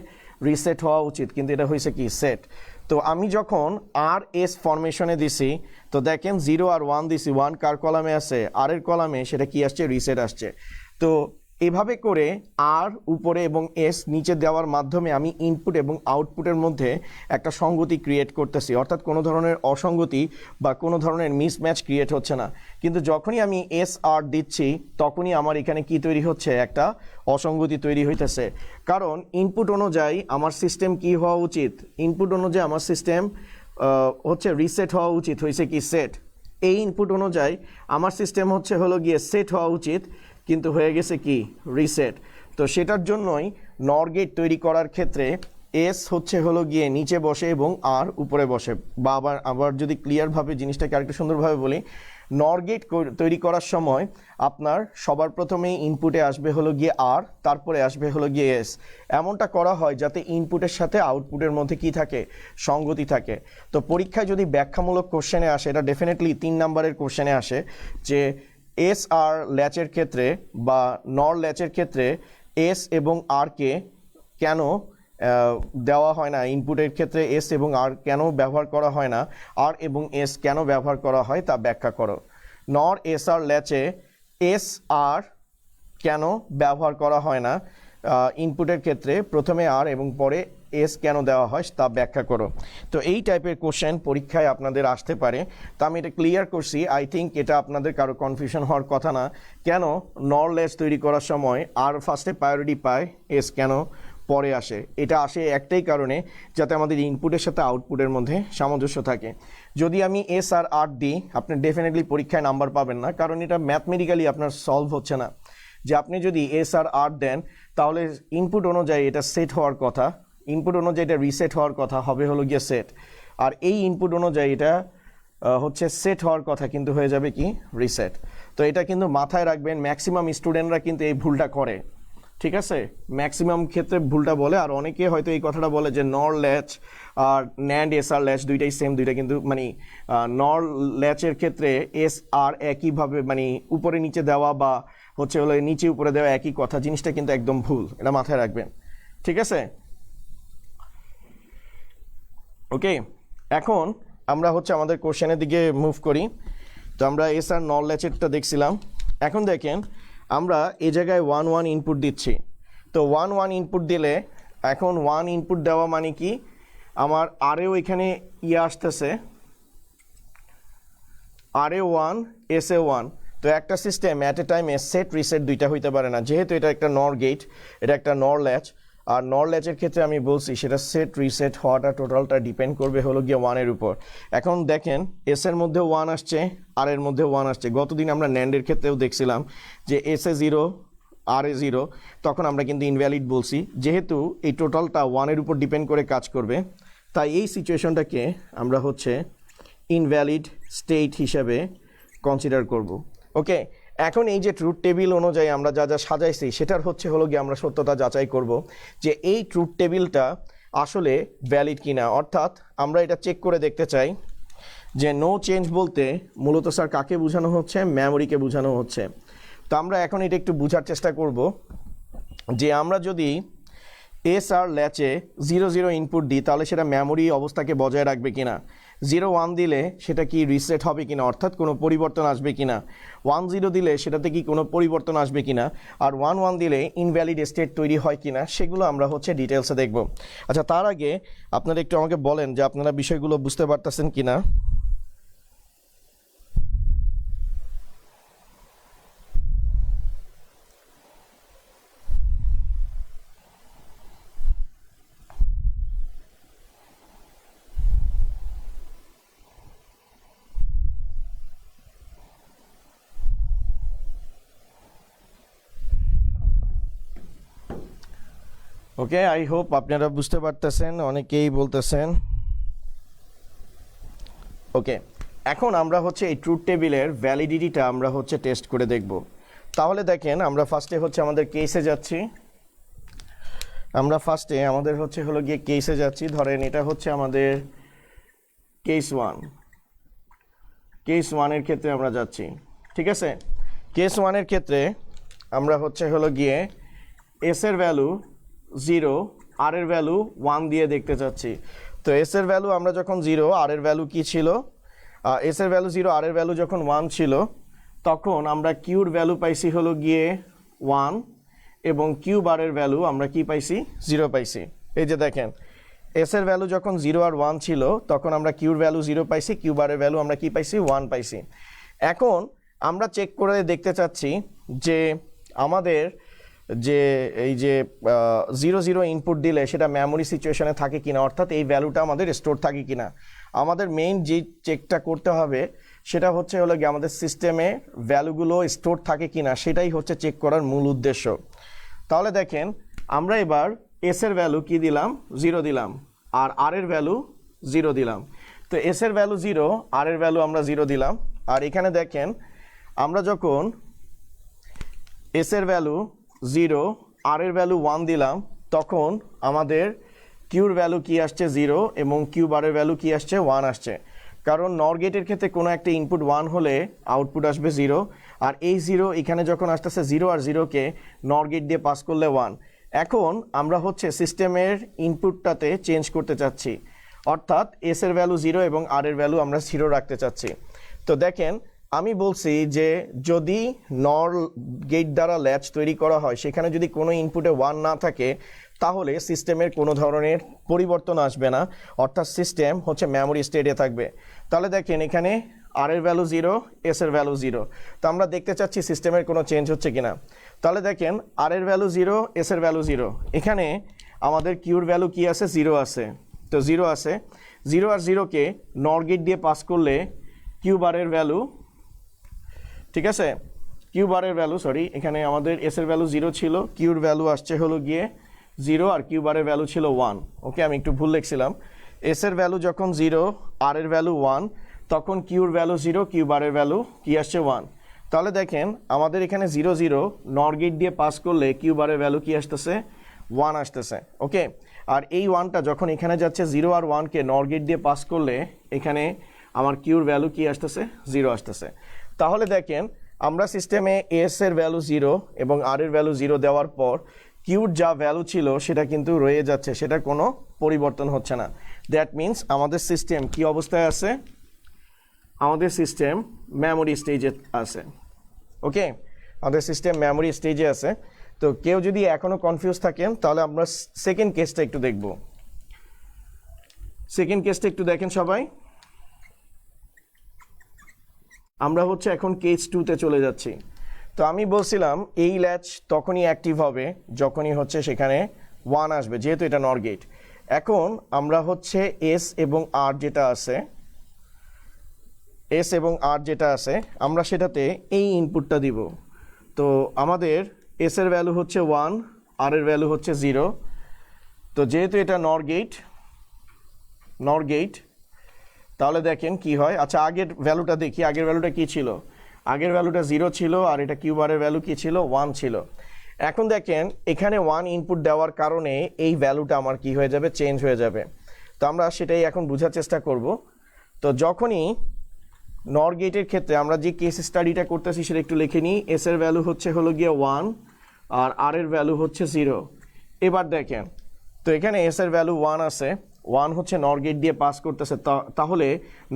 A: রিসেট হওয়া উচিত, কিন্তু এটা হয়েছে কি, সেট। তো আমি যখন আর এস ফরমেশনে দিছি, তো দেখেন 0 আর 1 দিছি, 1 কার কলামে আছে, আর এর কলামে, সেটা কি আসছে, রিসেট আসছে। তো এভাবে করে আর উপরে এবং এস নিচে দেওয়ার মাধ্যমে আমি ইনপুট এবং আউটপুটের মধ্যে একটা সঙ্গতি ক্রিয়েট করতেছি, অর্থাৎ কোনো ধরনের অসঙ্গতি বা কোনো ধরনের মিসম্যাচ ক্রিয়েট হচ্ছে না। কিন্তু যখনই আমি এস আর দিচ্ছি, তখনই আমার এখানে কি তৈরি হচ্ছে, একটা অসঙ্গতি তৈরি হইতেছে। কারণ ইনপুট অনুযায়ী আমার সিস্টেম কি হওয়া উচিত, ইনপুট অনুযায়ী আমার সিস্টেম হচ্ছে রিসেট হওয়া উচিত, হয়েছে কি, সেট। এই ইনপুট অনুযায়ী আমার সিস্টেম হলো গিয়ে সেট হওয়া উচিত, কিন্তু হয়ে গেছে কি, রিসেট। তো সেটার জন্যই নর গেট তৈরি করার ক্ষেত্রে এস হলো গিয়ে নিচে বসে এবং আর উপরে বসে। বা আবার যদি ক্লিয়ারভাবে জিনিসটাকে আরেকটু সুন্দরভাবে বলি, নর গেট তৈরি করার সময় আপনার সবার প্রথমেই ইনপুটে আসবে হলো গিয়ে আর, তারপরে আসবে হলো গিয়ে এস। এমনটা করা হয় যাতে ইনপুটের সাথে আউটপুটের মধ্যে কি থাকে, সঙ্গতি থাকে। তো পরীক্ষায় যদি ব্যাখ্যামূলক কোশ্চেনে আসে, এটা ডেফিনেটলি 3 নম্বরের কোশ্চেনে আসে, যে এস আর ল্যাচের ক্ষেত্রে বা নর ল্যাচের ক্ষেত্রে এস এবং আরকে কেন দেওয়া হয় না, ইনপুটের ক্ষেত্রে এস এবং আর কেন ব্যবহার করা হয় না, আর এবং এস কেন ব্যবহার করা হয় তা ব্যাখ্যা করো। নর এস আর ল্যাচে এস আর কেন ব্যবহার করা হয় না, ইনপুটের ক্ষেত্রে প্রথমে আর এবং পরে এস কেন দেওয়া হয় তা ব্যাখ্যা করো। তো এই টাইপের কোশ্চেন পরীক্ষায় আপনাদের আসতে পারে। তো আমি এটা ক্লিয়ার করছি, আই থিঙ্ক এটা আপনাদের কারো কনফিউশন হওয়ার কথা না। কেন নর ল্যাচ তৈরি করার সময় আর ফার্স্টে প্রায়োরিটি পায়, এস কেন পরে আসে, এটা আসে একটাই কারণে, যাতে আমাদের ইনপুটের সাথে আউটপুটের মধ্যে সামঞ্জস্য থাকে। যদি আমি এস আর আর দিই, আপনি ডেফিনেটলি পরীক্ষায় নাম্বার পাবেন না, কারণ এটা ম্যাথমেটিক্যালি আপনার সলভ হচ্ছে না। যে আপনি যদি এস আর আর দেন, তাহলে ইনপুট অনুযায়ী এটা সেট হওয়ার কথা, ইনপুট অনুযায়ী এটা রিসেট হওয়ার কথা, হবে হলো গিয়ে সেট। আর এই ইনপুট অনুযায়ী এটা হচ্ছে সেট হওয়ার কথা, কিন্তু হয়ে যাবে কি, রিসেট। তো এটা কিন্তু মাথায় রাখবেন, ম্যাক্সিমাম স্টুডেন্টরা কিন্তু এই ভুলটা করে, ঠিক আছে, ম্যাক্সিমাম ক্ষেত্রে ভুলটা বলে। আর অনেকে হয়তো এই কথাটা বলে যে নর ল্যাচ আর ন্যান্ড এস আর ল্যাচ দুইটাই সেম, দুইটা কিন্তু মানে নর ল্যাচের ক্ষেত্রে এস আর একইভাবে মানে উপরে নিচে দেওয়া বা হলো নিচে উপরে দেওয়া একই কথা, জিনিসটা কিন্তু একদম ভুল, এটা মাথায় রাখবেন, ঠিক আছে। ওকে, এখন আমরা আমাদের কোশ্চেনের দিকে মুভ করি। তো আমরা এস আর নর ল্যাচেরটা দেখছিলাম। এখন দেখেন আমরা এই জায়গায় 1 1 ইনপুট দিচ্ছি। তো 1 1 ইনপুট দিলে, এখন 1 ইনপুট দেওয়া মানে কি, আমার আরেও এখানে আসতেছে, আরে 1 এস এ 1। তো একটা সিস্টেম অ্যাট এ টাইমে সেট রিসেট দুইটা হইতে পারে না, যেহেতু এটা একটা নর গেট, এটা একটা নর ল্যাচ। আর নর ল্যাচের ক্ষেত্রে আমি বলছি সেটা সেট রিসেট হওয়াটা টোটালটা ডিপেন্ড করবে হলো গিয়ে 1 এর উপর। এখন দেখেন এস এর মধ্যে 1 আসছে, আর এর মধ্যে 1 আসছে। গতদিন আমরা ন্যান্ডের ক্ষেত্রেও দেখছিলাম যে এস এ 0 আর এ 0, তখন আমরা কিন্তু ইনভ্যালিড বলছি, যেহেতু এই টোটালটা 1 এর উপর ডিপেন্ড করে কাজ করবে, তাই এই সিচুয়েশনটাকে আমরা ইনভ্যালিড স্টেট হিসেবে কনসিডার করব। ওকে, এখন এই যে ট্রুথ টেবিল অনুযায়ী আমরা যা যা সাজাইছি, সেটার হলো গিয়ে আমরা সত্যতা যাচাই করব যে এই ট্রুথ টেবিলটা আসলে ভ্যালিড কিনা। অর্থাৎ আমরা এটা চেক করে দেখতে চাই যে নো চেঞ্জ বলতে মূলত স্যার কাকে বোঝানো হচ্ছে, মেমোরিকে বোঝানো হচ্ছে। তো আমরা এখন এটা একটু বোঝার চেষ্টা করব যে আমরা যদি এসআর ল্যাচে 0 0 ইনপুট দিই, তাহলে সেটা মেমোরি অবস্থাকে বজায় রাখবে কিনা। 0 1 দিলে সেটা কি রিসেট হবে কিনা, অর্থাৎ কোনো পরিবর্তন আসবে কিনা। 1 0 দিলে সেটাতে কি কোনো পরিবর্তন আসবে কিনা, আর 1 1 দিলে ইনভ্যালিড স্টেট তৈরি হয় কিনা, সেগুলো আমরা হচ্ছে ডিটেলসে দেখব। আচ্ছা, তার আগে আপনারা একটু আমাকে বলেন যে আপনারা বিষয়গুলো বুঝতে পারতেছেন কিনা। ওকে, আই হোপ আপনারা বুঝতে পারতেছেন, অনেকেই বলতেছেন। ওকে, এখন আমরা হচ্ছে এই ট্রুথ টেবিলের ভ্যালিডিটিটা আমরা হচ্ছে টেস্ট করে দেখব। তাহলে দেখেন, আমরা ফার্স্টে হচ্ছে আমাদের কেসে যাচ্ছি। আমাদের হচ্ছে হলো গিয়ে কেসে যাচ্ছি। ধরেন এটা হচ্ছে আমাদের কেস 1। কেস 1-এর ক্ষেত্রে আমরা যাচ্ছি, ঠিক আছে। কেস 1-এর ক্ষেত্রে আমরা হচ্ছে হলো গিয়ে এস এর ভ্যালু 0, আর এর ভ্যালু 1 দিয়ে দেখতে চাচ্ছি। তো এস এর ভ্যালু আমরা যখন 0, আর এর ভ্যালু কি ছিল, এস এর ভ্যালু 0, আর এর ভ্যালু যখন 1 ছিল, তখন আমরা কিউর ভ্যালু পাইছি হলো গিয়ে 1, এবং কিউ বারের ভ্যালু আমরা কি পাইছি, 0 পাইছি। এই যে দেখেন, এস এর ভ্যালু যখন 0 আর 1 ছিল, তখন আমরা কিউর ভ্যালু 0 পাইছি, কিউ বারের ভ্যালু আমরা কি পাইছি, 1 পাইছি। এখন আমরা চেক করে দেখতে চাচ্ছি যে আমাদের যে এই যে 0 0 ইনপুট দিলে সেটা মেমোরি সিচুয়েশনে থাকে কিনা, অর্থাৎ এই ভ্যালুটা আমাদের স্টোর থাকে কিনা। আমাদের মেইন যে চেকটা করতে হবে সেটা হচ্ছে হলো গিয়ে আমাদের সিস্টেমে ভ্যালুগুলো স্টোর থাকে কিনা, সেটাই হচ্ছে চেক করার মূল উদ্দেশ্য। তাহলে দেখেন, আমরা এবার এস এর ভ্যালু কি দিলাম, 0 দিলাম, আর আর এর ভ্যালু 0 দিলাম। তো এস এর ভ্যালু 0, আর এর ভ্যালু আমরা 0 দিলাম। আর এখানে দেখেন, আমরা যখন এস এর ভ্যালু 0, আর এর ভ্যালু 1 দিলাম, তখন আমাদের কিউর ভ্যালু কি আসছে, 0, এবং কিউ বারের ভ্যালু কি আসছে, 1 আসছে। কারণ নর গেটের ক্ষেত্রে কোনো একটা ইনপুট 1 হলে আউটপুট আসবে 0, আর এই 0 এখানে যখন আসতেছে 0 আর 0কে নর গেট দিয়ে পাস করলে 1। এখন আমরা হচ্ছে সিস্টেমের ইনপুটটাতে চেঞ্জ করতে চাচ্ছি, অর্থাৎ এস এর ভ্যালু 0 এবং আর এর ভ্যালু আমরা 0 রাখতে চাচ্ছি। তো দেখেন, আমি বলছি যে যদি নর গেট দ্বারা ল্যাচ তৈরি করা হয়, সেখানে যদি কোনো ইনপুটে 1 না থাকে, তাহলে সিস্টেমের কোনো ধরনের পরিবর্তন আসবে না, অর্থাৎ সিস্টেম হচ্ছে মেমোরি স্টেটে থাকবে। তাহলে দেখেন, এখানে আর এর ভ্যালু 0, এস এর ভ্যালু 0। তো আমরা দেখতে চাচ্ছি সিস্টেমের কোনো চেঞ্জ হচ্ছে কিনা। তাহলে দেখেন, আর এর ভ্যালু 0, এস এর ভ্যালু 0। এখানে আমাদের কিউর ভ্যালু কি আছে, 0 আছে। তো 0 আছে, 0 আর 0কে নর গেট দিয়ে পাস করলে কিউ বারের ভ্যালু, ঠিক আছে, কিউ বারের ভ্যালু, সরি, এখানে আমাদের এস এর ভ্যালু 0 ছিল, কিউর ভ্যালু আসছে হলো গিয়ে 0, আর কিউ বারের ভ্যালু ছিল 1। ওকে, আমি একটু ভুল লিখছিলাম। এস এর ভ্যালু যখন 0, আর এর ভ্যালু 1, তখন কিউর ভ্যালু 0, কিউ বারের ভ্যালু কি আসছে, 1। তাহলে দেখেন, আমাদের এখানে 0 0 নর গেট দিয়ে পাস করলে কিউ বারের ভ্যালু কি আসতেছে, 1 আসতেছে। ওকে, আর এই 1টা যখন এখানে যাচ্ছে, 0 আর 1কে নর গেট দিয়ে পাস করলে এখানে আমার কিউর ভ্যালু কি আসতেছে, 0 আসতেছে। তাহলে দেখেন, আমরা সিস্টেমে এস এর ভ্যালু 0 এবং আর এর ভ্যালু 0 দেওয়ার পর কিউর যা ভ্যালু ছিল সেটা কিন্তু রয়ে যাচ্ছে, সেটার কোনো পরিবর্তন হচ্ছে না। দ্যাট মিন্স আমাদের সিস্টেম কি অবস্থায় আছে, আমাদের সিস্টেম মেমোরি স্টেজে আছে। ওকে, আমাদের সিস্টেম মেমোরি স্টেজে আছে। তো কেউ যদি এখনও কনফিউজ থাকেন, তাহলে আমরা সেকেন্ড কেসটা একটু দেখব। সেকেন্ড কেসটা একটু দেখেন সবাই। আমরা হচ্ছে এখন কেস 2-তে চলে যাচ্ছি। তো আমি বলছিলাম এই ল্যাচ তখনই অ্যাক্টিভ হবে যখনই হচ্ছে সেখানে 1 আসবে, যেহেতু এটা নর গেট। এখন আমরা হচ্ছে এস এবং আর যেটা আছে, এস এবং আর যেটা আছে, আমরা সেটাতে এই ইনপুটটা দিব। তো আমাদের এস এর ভ্যালু হচ্ছে 1, আর এর ভ্যালু হচ্ছে 0। তো যেহেতু এটা নর গেট, তাহলে দেখেন কি হয়। আচ্ছা, আগের ভ্যালুটা দেখি, আগের ভ্যালুটা কি ছিল, আগের ভ্যালুটা 0 ছিল, আর এটা কিউ বারের ভ্যালু কি ছিল, 1 ছিল। এখন দেখেন, এখানে 1 ইনপুট দেওয়ার কারণে এই ভ্যালুটা আমার কি হয়ে যাবে, চেঞ্জ হয়ে যাবে। তো আমরা সেটাই এখন বোঝার চেষ্টা করব। তো যখনই নর গেটের ক্ষেত্রে আমরা যে কেস স্টাডিটা করতেছি সেটা একটু লিখে নিই। এস এর ভ্যালু হচ্ছে হলো গিয়ে 1, আর আর এর ভ্যালু হচ্ছে 0। এবার দেখেন, তো এখানে এস এর ভ্যালু 1 আছে, 1 হচ্ছে নর গেট দিয়ে পাস করতেছে, তাহলে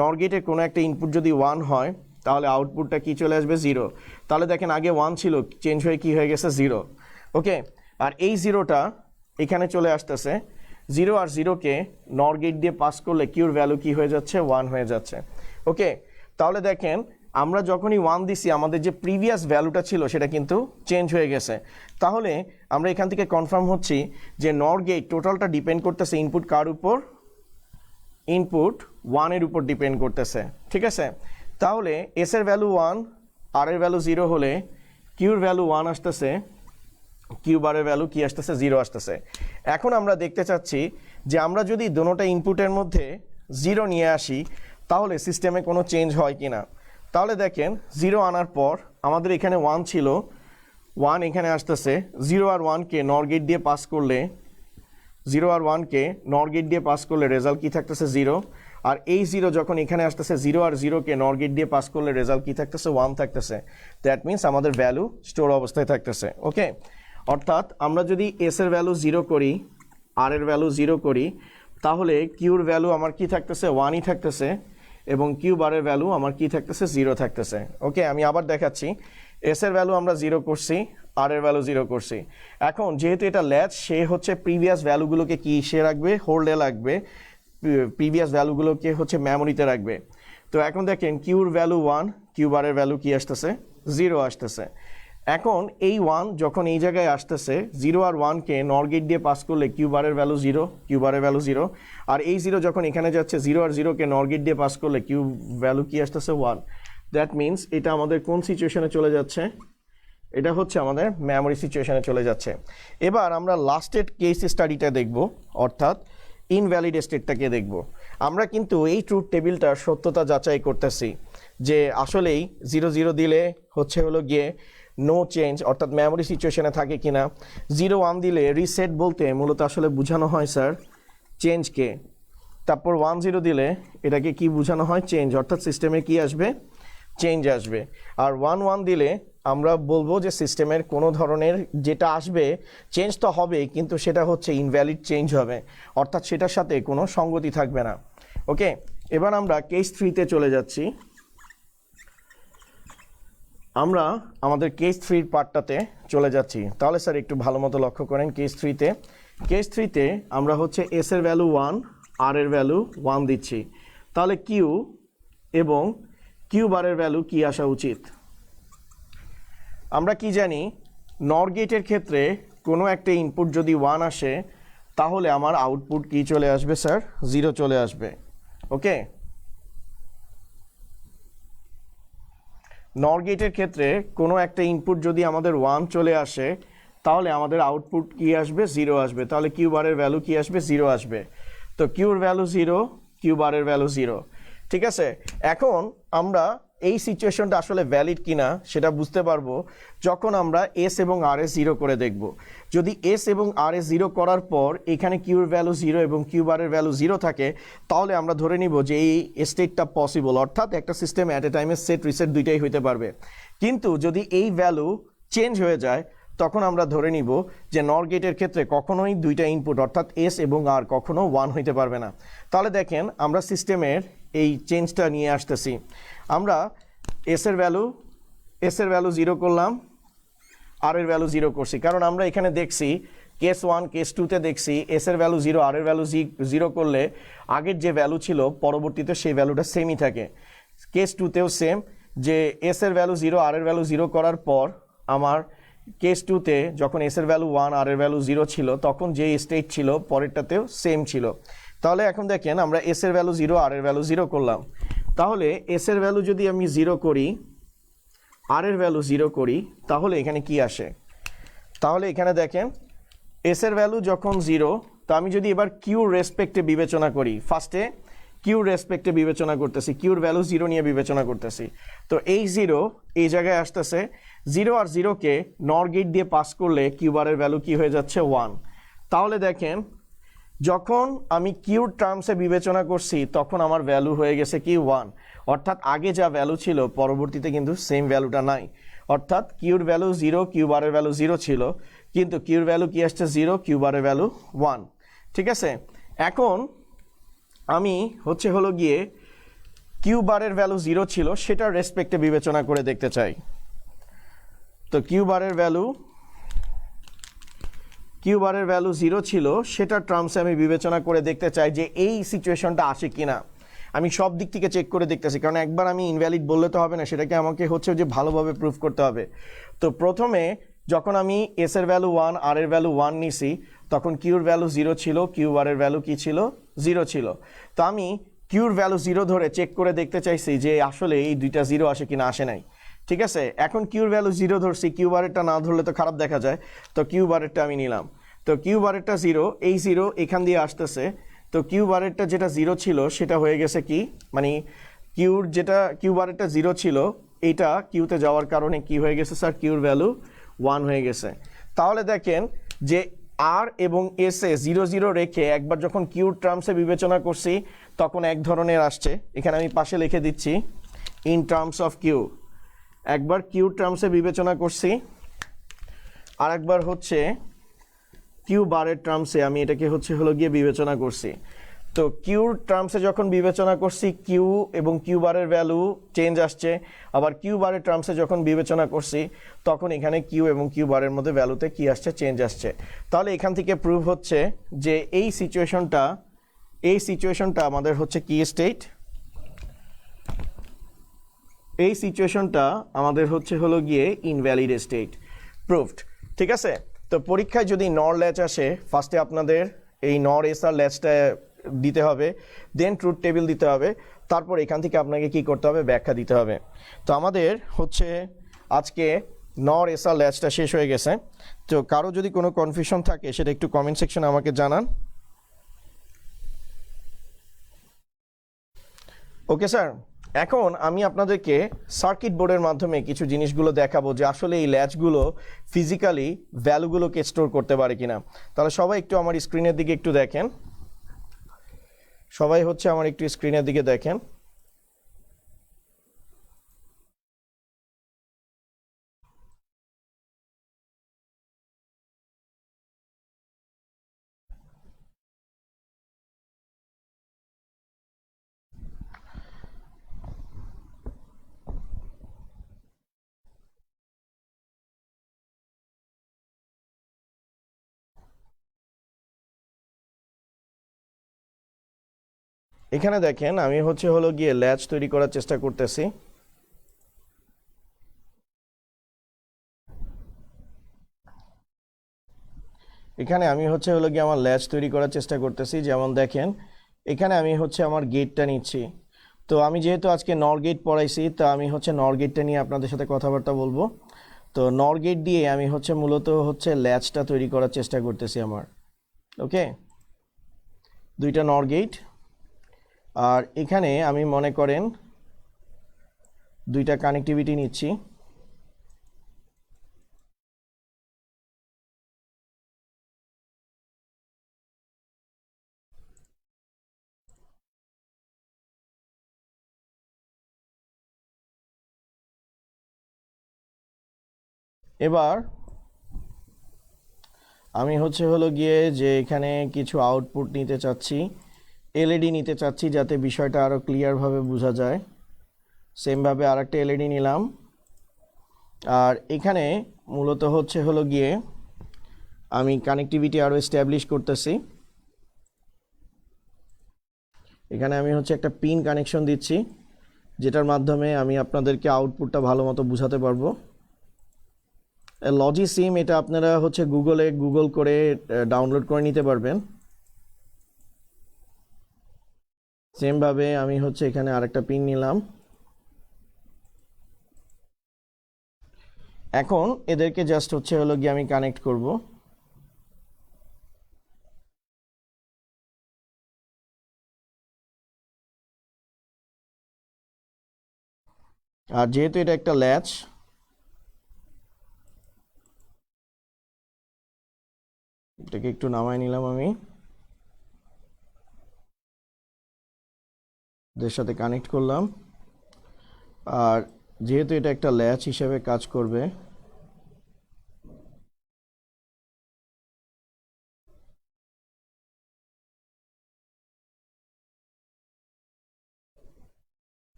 A: নর গেটের কোনো একটা ইনপুট যদি 1 হয় তাহলে আউটপুটটা কি চলে আসবে 0। তাহলে দেখেন আগে 1 ছিল, চেঞ্জ হয়ে কি হয়ে গেছে 0। ওকে, আর এই 0টা এখানে চলে আসতেছে, 0 আর 0কে নর গেট দিয়ে পাস করলে কিউর ভ্যালু কি হয়ে যাচ্ছে 1 হয়ে যাচ্ছে। ওকে, তাহলে দেখেন আমরা যখনই 1 দিছি আমাদের যে প্রিভিয়াস ভ্যালুটা ছিল সেটা কিন্তু চেঞ্জ হয়ে গেছে। তাহলে আমরা এখান থেকে কনফার্ম হচ্ছি যে নর গেট টোটালটা ডিপেন্ড করতেছে ইনপুট কার উপর, ইনপুট 1 এর উপর ডিপেন্ড করতেছে। ঠিক আছে, তাহলে এস এর ভ্যালু 1 আর এর ভ্যালু 0 হলে কিউর ভ্যালু 1 আসতেছে, কিউ বারের ভ্যালু কি আসতেছে 0 আসতেছে। এখন আমরা দেখতে চাচ্ছি যে আমরা যদি দুটোটা ইনপুটের মধ্যে 0 নিয়ে আসি তাহলে সিস্টেমে কোনো চেঞ্জ হয় কি না। তাহলে দেখেন 0 আনার পর আমাদের এখানে 1 ছিল, 1 এখানে আসতেছে, 0 আর 1কে নর গেট দিয়ে পাস করলে, 0 আর 1কে নর গেট দিয়ে পাস করলে রেজাল্ট কি থাকতেছে 0। আর এই 0 যখন এখানে আসতেছে, 0 আর 0কে নর গেট দিয়ে পাস করলে রেজাল্ট কি থাকতেছে 1 থাকতেছে। দ্যাট মিনস আমাদের ভ্যালু স্টোর অবস্থায় থাকতেছে। ওকে, অর্থাৎ আমরা যদি এস এর ভ্যালু 0 করি, আর এর ভ্যালু 0 করি, তাহলে কিউর ভ্যালু আমার কি থাকতেছে 1ই থাকতেছে, এবং কিউ বারের ভ্যালু আমার কি থাকতেছে 0 থাকতেছে। ওকে, আমি আবার দেখাচ্ছি, এস এর ভ্যালু আমরা 0 করছি, আর এর ভ্যালু 0 করছি। এখন যেহেতু এটা ল্যাচ, সে হচ্ছে প্রিভিয়াস ভ্যালুগুলোকে কি সে রাখবে, হোল্ডে রাখবে, প্রিভিয়াস ভ্যালুগুলোকে হচ্ছে মেমোরিতে রাখবে। তো এখন দেখেন কিউর ভ্যালু 1, কিউ বারের ভ্যালু কি আসতেছে 0 আসতেছে। এখন এই 1 যখন এই জায়গায় আসতেছে, 0 আর 1কে নর গেট দিয়ে পাস করলে কিউ বারের ভ্যালু 0, কিউ বারের ভ্যালু 0, আর এই 0 যখন এখানে যাচ্ছে, 0 আর 0কে নর গেট দিয়ে পাস করলে কিউ ভ্যালু কি আসতেছে 1। দ্যাট মিনস এটা আমাদের কোন সিচুয়েশনে চলে যাচ্ছে, এটা হচ্ছে আমাদের মেমোরি সিচুয়েশনে চলে যাচ্ছে। এবার আমরা লাস্টের কেস স্টাডিটা দেখব, অর্থাৎ ইনভ্যালিড স্টেটটাকে দেখব। আমরা কিন্তু এই ট্রুথ টেবিলটার সত্যতা যাচাই করতেছি যে আসলেই 0 0 দিলে হচ্ছে হলো গিয়ে নো চেঞ্জ, অর্থাৎ মেমোরি সিচুয়েশনে থাকে কিনা। 0 1 দিলে রিসেট বলতে মূলত আসলে বোঝানো হয় স্যার চেঞ্জকে। তারপর 1 0 দিলে এটাকে কি বোঝানো হয়, চেঞ্জ, অর্থাৎ সিস্টেমে কি আসবে, চেঞ্জ আসবে। আর 1 1 দিলে আমরা বলবো যে সিস্টেমের কোনো ধরনের যেটা আসবে চেঞ্জ তো হবে, কিন্তু সেটা হচ্ছে ইনভ্যালিড চেঞ্জ হবে, অর্থাৎ সেটার সাথে কোনো সঙ্গতি থাকবে না। ওকে, এবার আমরা কেস 3তে চলে যাচ্ছি। আমরা আমাদের কেস 3 পার্টটাতে চলে যাচ্ছি। তাহলে স্যার একটু ভালো মতো লক্ষ্য করেন, কেস 3তে আমরা হচ্ছে এস এর ভ্যালু 1, আর এর ভ্যালু 1 দিচ্ছি। তাহলে কিউ এবং কিউ বারের ভ্যালু কি আসা উচিত। আমরা কি জানি, নর গেটের ক্ষেত্রে কোনো একটা ইনপুট যদি 1 আসে তাহলে আমার আউটপুট কি চলে আসবে স্যার, 0 চলে আসবে। ওকে, নর গেটের ক্ষেত্রে কোনো একটা ইনপুট যদি আমাদের 1 চলে আসে তাহলে আমাদের আউটপুট কি আসবে, 0 আসবে। তাহলে কিউ বারের ভ্যালু কি আসবে, 0 আসবে। তো কিউর ভ্যালু 0, কিউ বারের ভ্যালু 0। ঠিক আছে, এখন আমরা এই সিচুয়েশনটা আসলে ভ্যালিড কিনা সেটা বুঝতে পারবো যখন আমরা এস এবং আর এ 0 করে দেখব। যদি এস এবং আর এ 0 করার পর এখানে কিউর ভ্যালু 0 এবং কিউ বারের ভ্যালু 0 থাকে, তাহলে আমরা ধরে নিব যে এই স্টেটটা পসিবল, অর্থাৎ একটা সিস্টেম অ্যাট এ টাইমে সেট রিসেট দুইটাই হইতে পারবে। কিন্তু যদি এই ভ্যালু চেঞ্জ হয়ে যায় তখন আমরা ধরে নিব যে নর গেটের ক্ষেত্রে কখনোই দুইটা ইনপুট অর্থাৎ এস এবং আর কখনো 1 হইতে পারবে না। তাহলে দেখেন আমরা সিস্টেমের এই চেঞ্জটা নিয়ে আসতেছি। আমরা এস এর ভ্যালু 0 করলাম, আর এর ভ্যালু 0 করছি, কারণ আমরা এখানে দেখছি কেস 1 কেস 2তে দেখছি এস এর ভ্যালু 0, আর এর ভ্যালু 0 করলে আগের যে ভ্যালু ছিল পরবর্তীতে সেই ভ্যালুটা সেমই থাকে। কেস 2তেও সেম, যে এস এর ভ্যালু 0, আর এর ভ্যালু 0 করার পর আমার কেস 2তে যখন এস এর ভ্যালু 1, আর এর ভ্যালু 0 ছিল তখন যে স্টেট ছিল পরেরটাতেও সেম ছিল। তাহলে এখন দেখেন আমরা এস এর ভ্যালু 0, আর এর ভ্যালু 0 করলাম। তাহলে এস এর ভ্যালু যদি আমি 0 করি, আর এর ভ্যালু 0 করি, তাহলে এখানে কি আসে। তাহলে এখানে দেখেন এস এর ভ্যালু যখন 0, তো আমি যদি এবার কিউর রেসপেক্টে বিবেচনা করি, ফার্স্টে কিউর রেসপেক্টে বিবেচনা করতেছি, কিউর ভ্যালু 0 নিয়ে বিবেচনা করতেছি। তো এই 0 এই জায়গায় আসতেছে, 0 আর 0কে নর গেট দিয়ে পাস করলে কিউ বারের ভ্যালু কি হয়ে যাচ্ছে 1। তাহলে দেখেন যখন আমি কিউর টার্মসে বিবেচনা করছি তখন আমার ভ্যালু হয়ে গেছে কি 1, অর্থাৎ আগে যা ভ্যালু ছিল পরবর্তীতে কিন্তু সেম ভ্যালুটা নাই, অর্থাৎ কিউর ভ্যালু 0, কিউ বারের ভ্যালু 0 ছিল, কিন্তু কিউর ভ্যালু কি আসছে 0, কিউ বারের ভ্যালু 1। ঠিক আছে, এখন আমি হচ্ছে হলো গিয়ে কিউ বারের ভ্যালু 0 ছিল সেটার রেসপেক্টে বিবেচনা করে দেখতে চাই। তো কিউ বারের ভ্যালু 0 ছিল সেটার টার্মসে আমি বিবেচনা করে দেখতে চাই যে এই সিচুয়েশনটা আসে কিনা। আমি সব দিক থেকে চেক করে দেখতেছি, কারণ একবার আমি ইনভ্যালিড বললে তো হবে না, সেটাকে আমাকে হচ্ছে যে ভালোভাবে প্রুফ করতে হবে। তো প্রথমে যখন আমি এস এর ভ্যালু 1 আর এর ভ্যালু 1 নিছি, তখন কিউর ভ্যালু 0 ছিল, কিউ বারের ভ্যালু কি ছিল, 0 ছিল। তো আমি কিউর ভ্যালু 0 ধরে চেক করে দেখতে চাইছি যে আসলে এই দুইটা 0 আসে কিনা, আসে নাই। ঠিক আছে, এখন কিউর ভ্যালু 0 ধরছি, কিউ বারেরটা না ধরলে তো খারাপ দেখা যায়, তো কিউ বারেরটা আমি নিলাম। তো কিউ বারেরটা 0, এই 0 এখান দিয়ে আসতেছে, তো কিউ বারেরটা যেটা 0 ছিল সেটা হয়ে গেছে কি, মানে কিউ বারেরটা 0 ছিল, এইটা কিউতে যাওয়ার কারণে কি হয়ে গেছে স্যার, কিউর ভ্যালু 1 হয়ে গেছে। তাহলে দেখেন যে আর এবং এস এ 0 0 রেখে একবার যখন কিউর টার্মসে বিবেচনা করছি তখন এক ধরনের আসছে, এখানে আমি পাশে লিখে দিচ্ছি ইন টার্মস অফ কিউ। একবার কিউর টার্মসে বিবেচনা করছি, আর একবার হচ্ছে কিউ বারের টার্মসে আমি এটাকে হচ্ছে হলো গিয়ে বিবেচনা করছি। তো কিউর টার্মসে যখন বিবেচনা করছি কিউ এবং কিউ বারের ভ্যালু চেঞ্জ আসছে, আবার কিউ বারের টার্মসে যখন বিবেচনা করছি তখন এখানে কিউ এবং কিউ বারের মধ্যে ভ্যালুতে কি আসছে, চেঞ্জ আসছে। তাহলে এখান থেকে প্রুভ হচ্ছে যে এই সিচুয়েশনটা আমাদের হচ্ছে কি স্টেট, এই সিচুয়েশনটা আমাদের হচ্ছে হলো গিয়ে ইনভ্যালিড স্টেট, প্রুভড। ঠিক আছে, তো পরীক্ষায় যদি নর ল্যাচ আসে, ফার্স্টে আপনাদের এই নর এস আর ল্যাচটা দিতে হবে, দেন ট্রুথ টেবিল দিতে হবে, তারপর এখান থেকে আপনাকে কি করতে হবে, ব্যাখ্যা দিতে হবে। তো আমাদের হচ্ছে আজকে নর এস আর ল্যাচটা শেষ হয়ে গেছে। তো কারো যদি কোনো কনফিউশন থাকে সেটা একটু কমেন্ট সেকশনে আমাকে জানান। ওকে স্যার, এখন আমি আপনাদেরকে সার্কিট বোর্ডের মাধ্যমে কিছু জিনিসগুলো দেখাবো যে আসলে এই ল্যাচগুলো ফিজিক্যালি ভ্যালুগুলোকে স্টোর করতে পারে কিনা। তাহলে সবাই একটু আমার স্ক্রিনের দিকে একটু দেখেন, সবাই হচ্ছে আমার একটু স্ক্রিনের দিকে দেখেন। এখানে দেখেন আমি হচ্ছে হলো গিয়ে ল্যাচ তৈরি করার চেষ্টা করতেছি। এখানে আমি হচ্ছে হলো গিয়ে আমার ল্যাচ তৈরি করার চেষ্টা করতেছি। যেমন দেখেন এখানে আমি হচ্ছে আমার গেটটা নিচ্ছি। তো আমি যেহেতু আজকে নর গেট পড়াইছি, তা আমি হচ্ছে নর গেটটা নিয়ে আপনাদের সাথে কথাবার্তা বলবো। তো নর গেট দিয়ে আমি হচ্ছে মূলত হচ্ছে ল্যাচটা তৈরি করার চেষ্টা করতেছি আমার। ওকে, দুইটা নর গেট, আর এখানে আমি মনে করেন দুইটা কানেক্টিভিটি নিচ্ছি। এবার আমি হচ্ছে হলো গিয়ে যে এখানে কিছু আউটপুট নিতে চাচ্ছি, এলইডি নিতে চাচ্ছি যাতে বিষয়টা আরও ক্লিয়ারভাবে বোঝা যায়। সেমভাবে আরেকটা এলইডি নিলাম, আর এখানে মূলত হচ্ছে হলো গিয়ে আমি কানেক্টিভিটি আরও এস্টাবলিশ করতেছি। এখানে আমি হচ্ছে একটা পিন কানেকশন দিচ্ছি, যেটার মাধ্যমে আমি আপনাদেরকে আউটপুটটা ভালো মতো বোঝাতে পারবো। লজি সিম, এটা আপনারা হচ্ছে গুগল করে ডাউনলোড করে নিতে পারবেন। সেমভাবে আমি হচ্ছে এখানে আরেকটা পিন নিলাম। এখন এদেরকে জাস্ট হচ্ছে হলো গিয়ে আমি কানেক্ট করব। আর যেহেতু এটা একটা ল্যাচ, এটাকে একটু নামায় নিলাম আমি, এদের সাথে কানেক্ট করলাম। আর যেহেতু এটা একটা ল্যাচ হিসেবে কাজ করবে,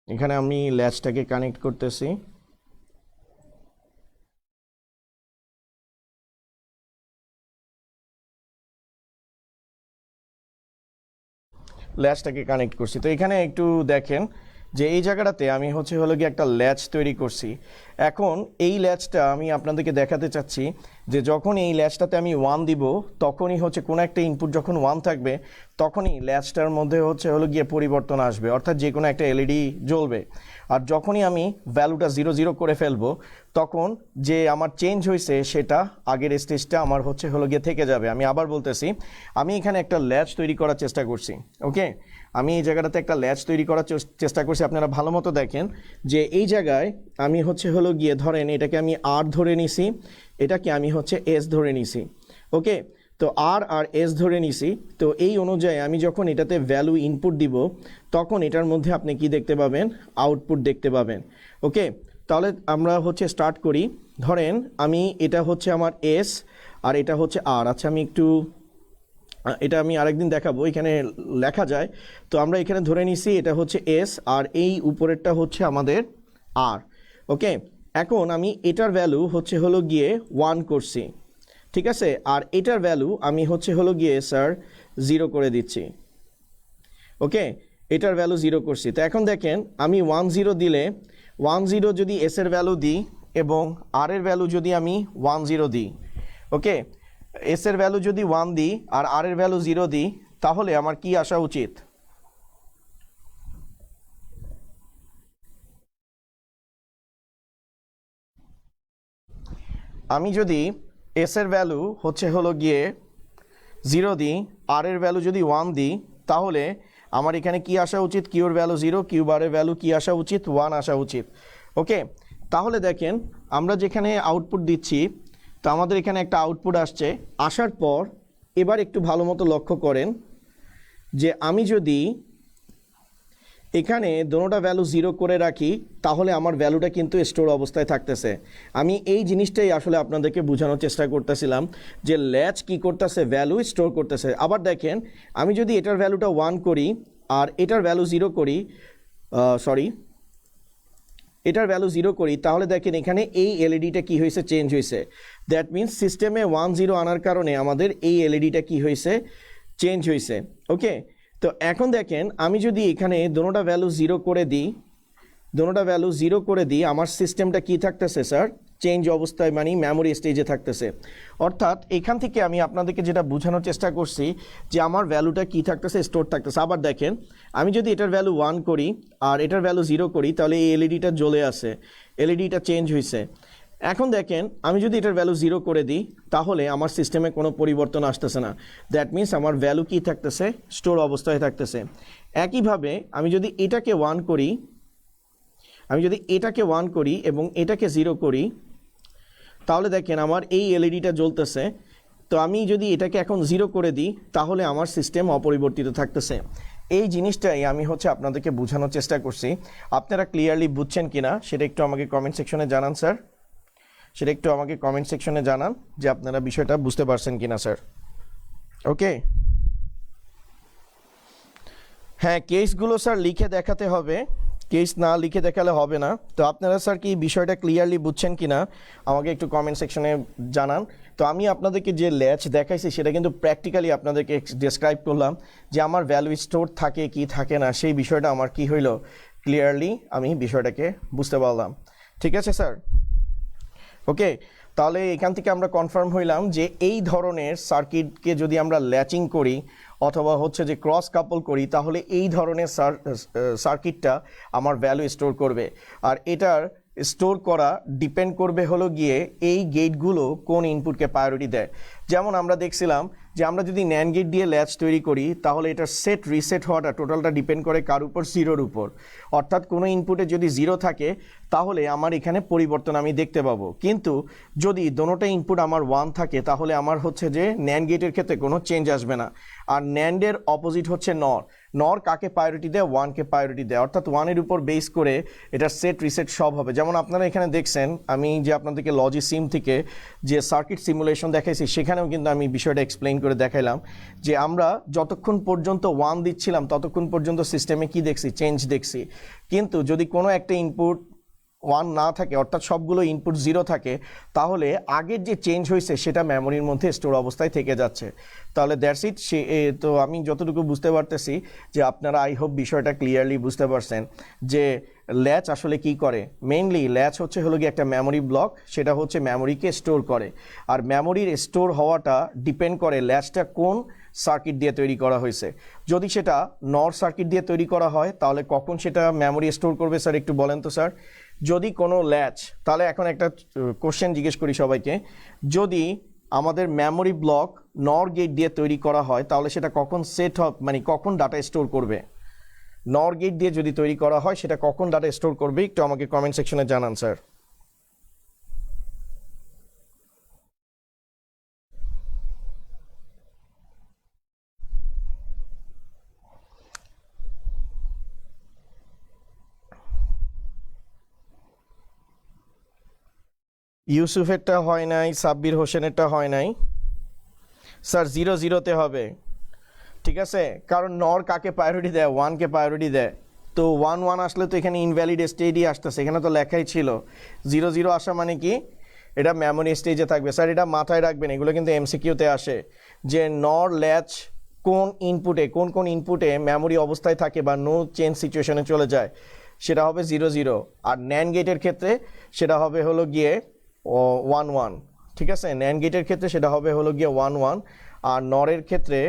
A: এখানে আমি ল্যাচটাকে কানেক্ট করতেছি। ল্যাচটাকে কানেক্ট করছি। তো এখানে একটু দেখেন যে এই জায়গাটাতে আমি হচ্ছে হলো গিয়ে একটা ল্যাচ তৈরি করছি। এখন এই ল্যাচটা আমি আপনাদেরকে দেখাতে চাচ্ছি যে যখন এই ল্যাচটাতে আমি 1 দিব তখনই হচ্ছে কোনো একটা ইনপুট যখন 1 থাকবে তখনই ল্যাচটার মধ্যে হচ্ছে হলো গিয়ে পরিবর্তন আসবে, অর্থাৎ যে কোনো একটা এলইডি জ্বলবে। আর যখনই আমি ভ্যালুটা 0 0 করে ফেলবো তখন যে আমার চেঞ্জ হয়েছে সেটা আগের স্টেজটা আমার হচ্ছে হলো গিয়ে থেকে যাবে। আমি আবার বলতেছি, আমি এখানে একটা ল্যাচ তৈরি করার চেষ্টা করছি। ওকে, আমি এই জায়গাটাতে একটা ল্যাচ তৈরি করার চেষ্টা করছি। আপনারা ভালো মতো দেখেন যে এই জায়গায় আমি হচ্ছে হলো গিয়ে ধরেন এটাকে আমি আর ধরে নিছি, এটাকে আমি হচ্ছে এস ধরে নিছি। ওকে, তো আর এস ধরে নিছি। তো এই অনুযায়ী আমি যখন এটাতে ভ্যালু ইনপুট দিব তখন এটার মধ্যে আপনি কি দেখতে পাবেন, আউটপুট দেখতে পাবেন। ওকে, তাহলে আমরা হচ্ছে স্টার্ট করি। ধরেন আমি এটা হচ্ছে আমার এস আর এটা হচ্ছে আর। আচ্ছা, আমি একটু এটা আমি আরেকদিন দেখাবো, এখানে লেখা যায়। তো আমরা এখানে ধরে নিছি এটা হচ্ছে এস আর এই উপরেরটা হচ্ছে আমাদের আর। ওকে, এখন আমি এটার ভ্যালু হচ্ছে হলো গিয়ে 1 করছি, ঠিক আছে, আর এটার ভ্যালু আমি হচ্ছে হলো গিয়ে স্যার 0 করে দিচ্ছি। ওকে, এটার ভ্যালু 0 করছি। তো এখন দেখেন আমি 1 0 দিলে 1 0 যদি এস এর ভ্যালু দিই এবং আর এর ভ্যালু যদি আমি 1 0 দিই, ওকে, এস এর ভ্যালু যদি 1 দিই আর আর এর ভ্যালু 0 দিই তাহলে আমার কি আসা উচিত? আমি যদি এস এর ভ্যালু হচ্ছে হলো গিয়ে 0 দিই আর এর ভ্যালু যদি 1 দিই তাহলে আমার এখানে কি আসা উচিত? কিউর ভ্যালু 0, কিউ বারের ভ্যালু কি আসা উচিত? 1 আসা উচিত। ওকে, তাহলে দেখেন আমরা যেখানে আউটপুট দিচ্ছি তো আমাদের এখানে একটা আউটপুট আসছে। আসার পর এবার একটু ভালো মতো লক্ষ্য করেন যে আমি যদি এখানে দোনোটা ভ্যালু 0 করে রাখি তাহলে আমার ভ্যালুটা কিন্তু স্টোর অবস্থায় থাকতেছে। আমি এই জিনিসটাই আসলে আপনাদেরকে বোঝানোর চেষ্টা করতেছিলাম যে ল্যাচ কি করতেছে, ভ্যালু স্টোর করতেছে। আবার দেখেন আমি যদি এটার ভ্যালুটা 1 করি আর এটার ভ্যালু 0 করি, এটার ভ্যালু 0 করি তাহলে দেখেন এখানে এই এলইডিটা কি হয়েছে, চেঞ্জ হয়েছে। দ্যাট মিনস সিস্টেমে 1 0 আনার কারণে আমাদের এই এলইডিটা কি হয়েছে, চেঞ্জ হয়েছে। ওকে, তো এখন দেখেন আমি যদি এখানে দোনোটা ভ্যালু 0 করে দিই, দোনোটা ভ্যালু 0 করে দিই, আমার সিস্টেমটা কি থাকতেছে স্যার, চেঞ্জ অবস্থায়, মানে মেমোরি স্টেজে থাকতেছে। অর্থাৎ এখান থেকে আমি আপনাদেরকে যেটা বোঝানোর চেষ্টা করছি যে আমার ভ্যালুটা কি থাকতেছে, স্টোর থাকতেছে। আবার দেখেন আমি যদি এটার ভ্যালু 1 করি আর এটার ভ্যালু 0 করি তাহলে এই এলইডিটা জ্বলে আছে, এলইডিটা চেঞ্জ হয়েছে। এখন দেখেন আমি যদি এটার ভ্যালু 0 করে দিই তাহলে আমার সিস্টেমে কোনো পরিবর্তন আসতেছে না। দ্যাট মিনস আমার ভ্যালু কি থাকতেছে, স্টোর অবস্থায় থাকতেছে। একইভাবে আমি যদি এটাকে 1 করি, আমি যদি এটাকে 1 করি এবং এটাকে 0 করি তাহলে দেখেন আমার এই এলইডিটা জ্বলতেছে। তো আমি যদি এটাকে এখন 0 করে দিই তাহলে আমার সিস্টেম অপরিবর্তিত থাকতেছে। এই জিনিসটাই আমি হচ্ছে আপনাদেরকে বোঝানোর চেষ্টা করছি। আপনারা ক্লিয়ারলি বুঝছেন কিনা সেটা একটু আমাকে কমেন্ট সেকশনে জানান স্যার, সেটা একটু আমাকে কমেন্ট সেকশনে জানান যে আপনারা বিষয়টা বুঝতে পারছেন কিনা স্যার। ওকে, হ্যাঁ, কেসগুলো স্যার লিখে দেখাতে হবে, কেস না লিখে দেখালে হবে না। তো আপনারা স্যার কি বিষয়টা ক্লিয়ারলি বুঝছেন কিনা আমাকে একটু কমেন্ট সেকশনে জানান। তো আমি আপনাদেরকে যে ল্যাচ দেখাইছি সেটা কিন্তু প্র্যাকটিক্যালি আপনাদেরকে ডেসক্রাইব করলাম যে আমার ভ্যালু স্টোর থাকে কি থাকে না, সেই বিষয়টা আমার কি হইল, ক্লিয়ারলি আমি বিষয়টাকে বুঝতে পারলাম। ঠিক আছে স্যার? ওকে, তাহলে এখান থেকে আমরা কনফার্ম হইলাম যে এই ধরনের সার্কিটকে যদি আমরা ল্যাচিং করি অথবা হচ্ছে যে ক্রস কাপল করি তাহলে এই ধরনের সার্কিটটা আমার ভ্যালু স্টোর করবে। আর এটার স্টোর করা ডিপেন্ড করবে হলো গিয়ে এই গেটগুলো কোন ইনপুটকে প্রায়োরিটি দেয়। যেমন আমরা দেখছিলাম যে আমরা যদি ন্যান্ড গেট দিয়ে ল্যাচ তৈরি করি তাহলে এটার সেট রিসেট হওয়াটা টোটালটা ডিপেন্ড করে কার উপর, 0-র উপর। অর্থাৎ কোনো ইনপুটে যদি 0 থাকে তাহলে আমার এখানে পরিবর্তন আমি দেখতে পাবো, কিন্তু যদি দোনোটা ইনপুট আমার 1 থাকে তাহলে আমার হচ্ছে যে ন্যান্ড গেটের ক্ষেত্রে কোনো চেঞ্জ আসবে না। আর ন্যান্ডের অপোজিট হচ্ছে নর, নর কাকে প্রায়োরিটি দেয়, ওয়ানকে প্রায়োরিটি দেয়, অর্থাৎ ওয়ানের উপর বেস করে এটার সেট রিসেট সব হবে। যেমন আপনারা এখানে দেখছেন আমি যে আপনাদেরকে লজি সিম থেকে যে সার্কিট সিমুলেশন দেখাইছি সেখানেও কিন্তু আমি বিষয়টা এক্সপ্লেইন করে দেখাইলাম যে আমরা যতক্ষণ পর্যন্ত ওয়ান দিচ্ছিলাম ততক্ষণ পর্যন্ত সিস্টেমে কি দেখছি, চেঞ্জ দেখছি। কিন্তু যদি কোনো একটা ইনপুট ওয়ান না থাকে, অর্থাৎ সবগুলো ইনপুট জিরো থাকে, তাহলে আগের যে চেঞ্জ হয়েছে সেটা মেমোরির মধ্যে স্টোর অবস্থায় থেকে যাচ্ছে। তাহলে দ্যাটস ইট। তো আমি যতটুকু বুঝতে পারতেছি যে আপনারা আই হোপ বিষয়টা ক্লিয়ারলি বুঝতে পারছেন যে ল্যাচ আসলে কি করে। মেইনলি ল্যাচ হলো গিয়ে একটা মেমোরি ব্লক, সেটা হচ্ছে মেমোরিকে স্টোর করে। আর মেমোরির স্টোর হওয়াটা ডিপেন্ড করে ল্যাচটা কোন সার্কিট দিয়ে তৈরি করা হয়েছে। যদি সেটা নর সার্কিট দিয়ে তৈরি করা হয় তাহলে কখন সেটা মেমোরি স্টোর করবে স্যার একটু বলেন তো স্যার। যদি কোনো ল্যাচ, তাহলে এখন একটা কোশ্চেন জিজ্ঞেস করি সবাইকে, যদি আমাদের মেমোরি ব্লক নর গেট দিয়ে তৈরি করা হয় তাহলে সেটা কখন সেট হবে, মানে কখন ডাটা স্টোর করবে? নর গেট দিয়ে যদি তৈরি করা হয় সেটা কখন ডাটা স্টোর করবে একটু আমাকে কমেন্ট সেকশনে জানান স্যার। ইউসুফেরটা হয় নাই, সাব্বির হোসেনেরটা হয় নাই স্যার। 0-0তে হবে, ঠিক আছে, কারণ নর কাকে প্রায়োরিটি দেয়, ওয়ানকে প্রায়োরিটি দেয়। তো 1-1 আসলে তো এখানে ইনভ্যালিড স্টেজই আসতেছে, এখানে তো লেখাই ছিল 0-0 আসা মানে কি এটা মেমোরি স্টেজে থাকবে। স্যার এটা মাথায় রাখবেন, এগুলো কিন্তু এমসিকিউতে আসে যে নর ল্যাচ কোন ইনপুটে মেমোরি অবস্থায় থাকে বা নো চেঞ্জ সিচুয়েশনে চলে যায়, সেটা হবে 0-0। আর ন্যান্ড গেটের ক্ষেত্রে সেটা হবে গিয়ে 1-1, ঠিক আছে। ন্যান্ড গেটের ক্ষেত্রে সেটা হবে গিয়ে 1-1, আর নরের ক্ষেত্রে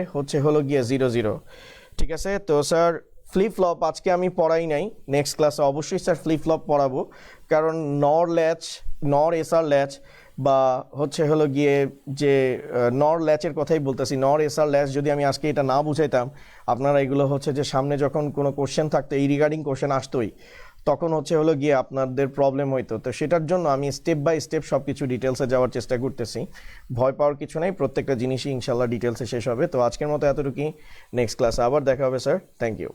A: হলো গিয়ে 0-0, ঠিক আছে। তো স্যার ফ্লিপ ফ্লপ আজকে আমি পড়াই নাই, নেক্সট ক্লাসে অবশ্যই স্যার ফ্লিপ ফ্লপ পড়াবো, কারণ নর এসআর ল্যাচ বা হলো গিয়ে যে নর ল্যাচের কথাই বলতেছি, নর এসআর ল্যাচ যদি আমি আজকে এটা না বুঝাইতাম আপনারা এগুলো যে সামনে যখন কোনো কোশ্চেন থাকতো এই রিগার্ডিং কোশ্চেন আসতোই, তখন হলো গিয়ে আপনাদের প্রবলেম হইতো। তো সেটার জন্য আমি স্টেপ বাই স্টেপ সব কিছু ডিটেলসে যাওয়ার চেষ্টা করতেছি। ভয় পাওয়ার কিছু নেই, প্রত্যেকটা জিনিসই ইনশাল্লাহ ডিটেলসে শেষ হবে। তো আজকের মতো এতটুকুই, নেক্সট ক্লাসে আবার দেখা হবে স্যার। Thank you.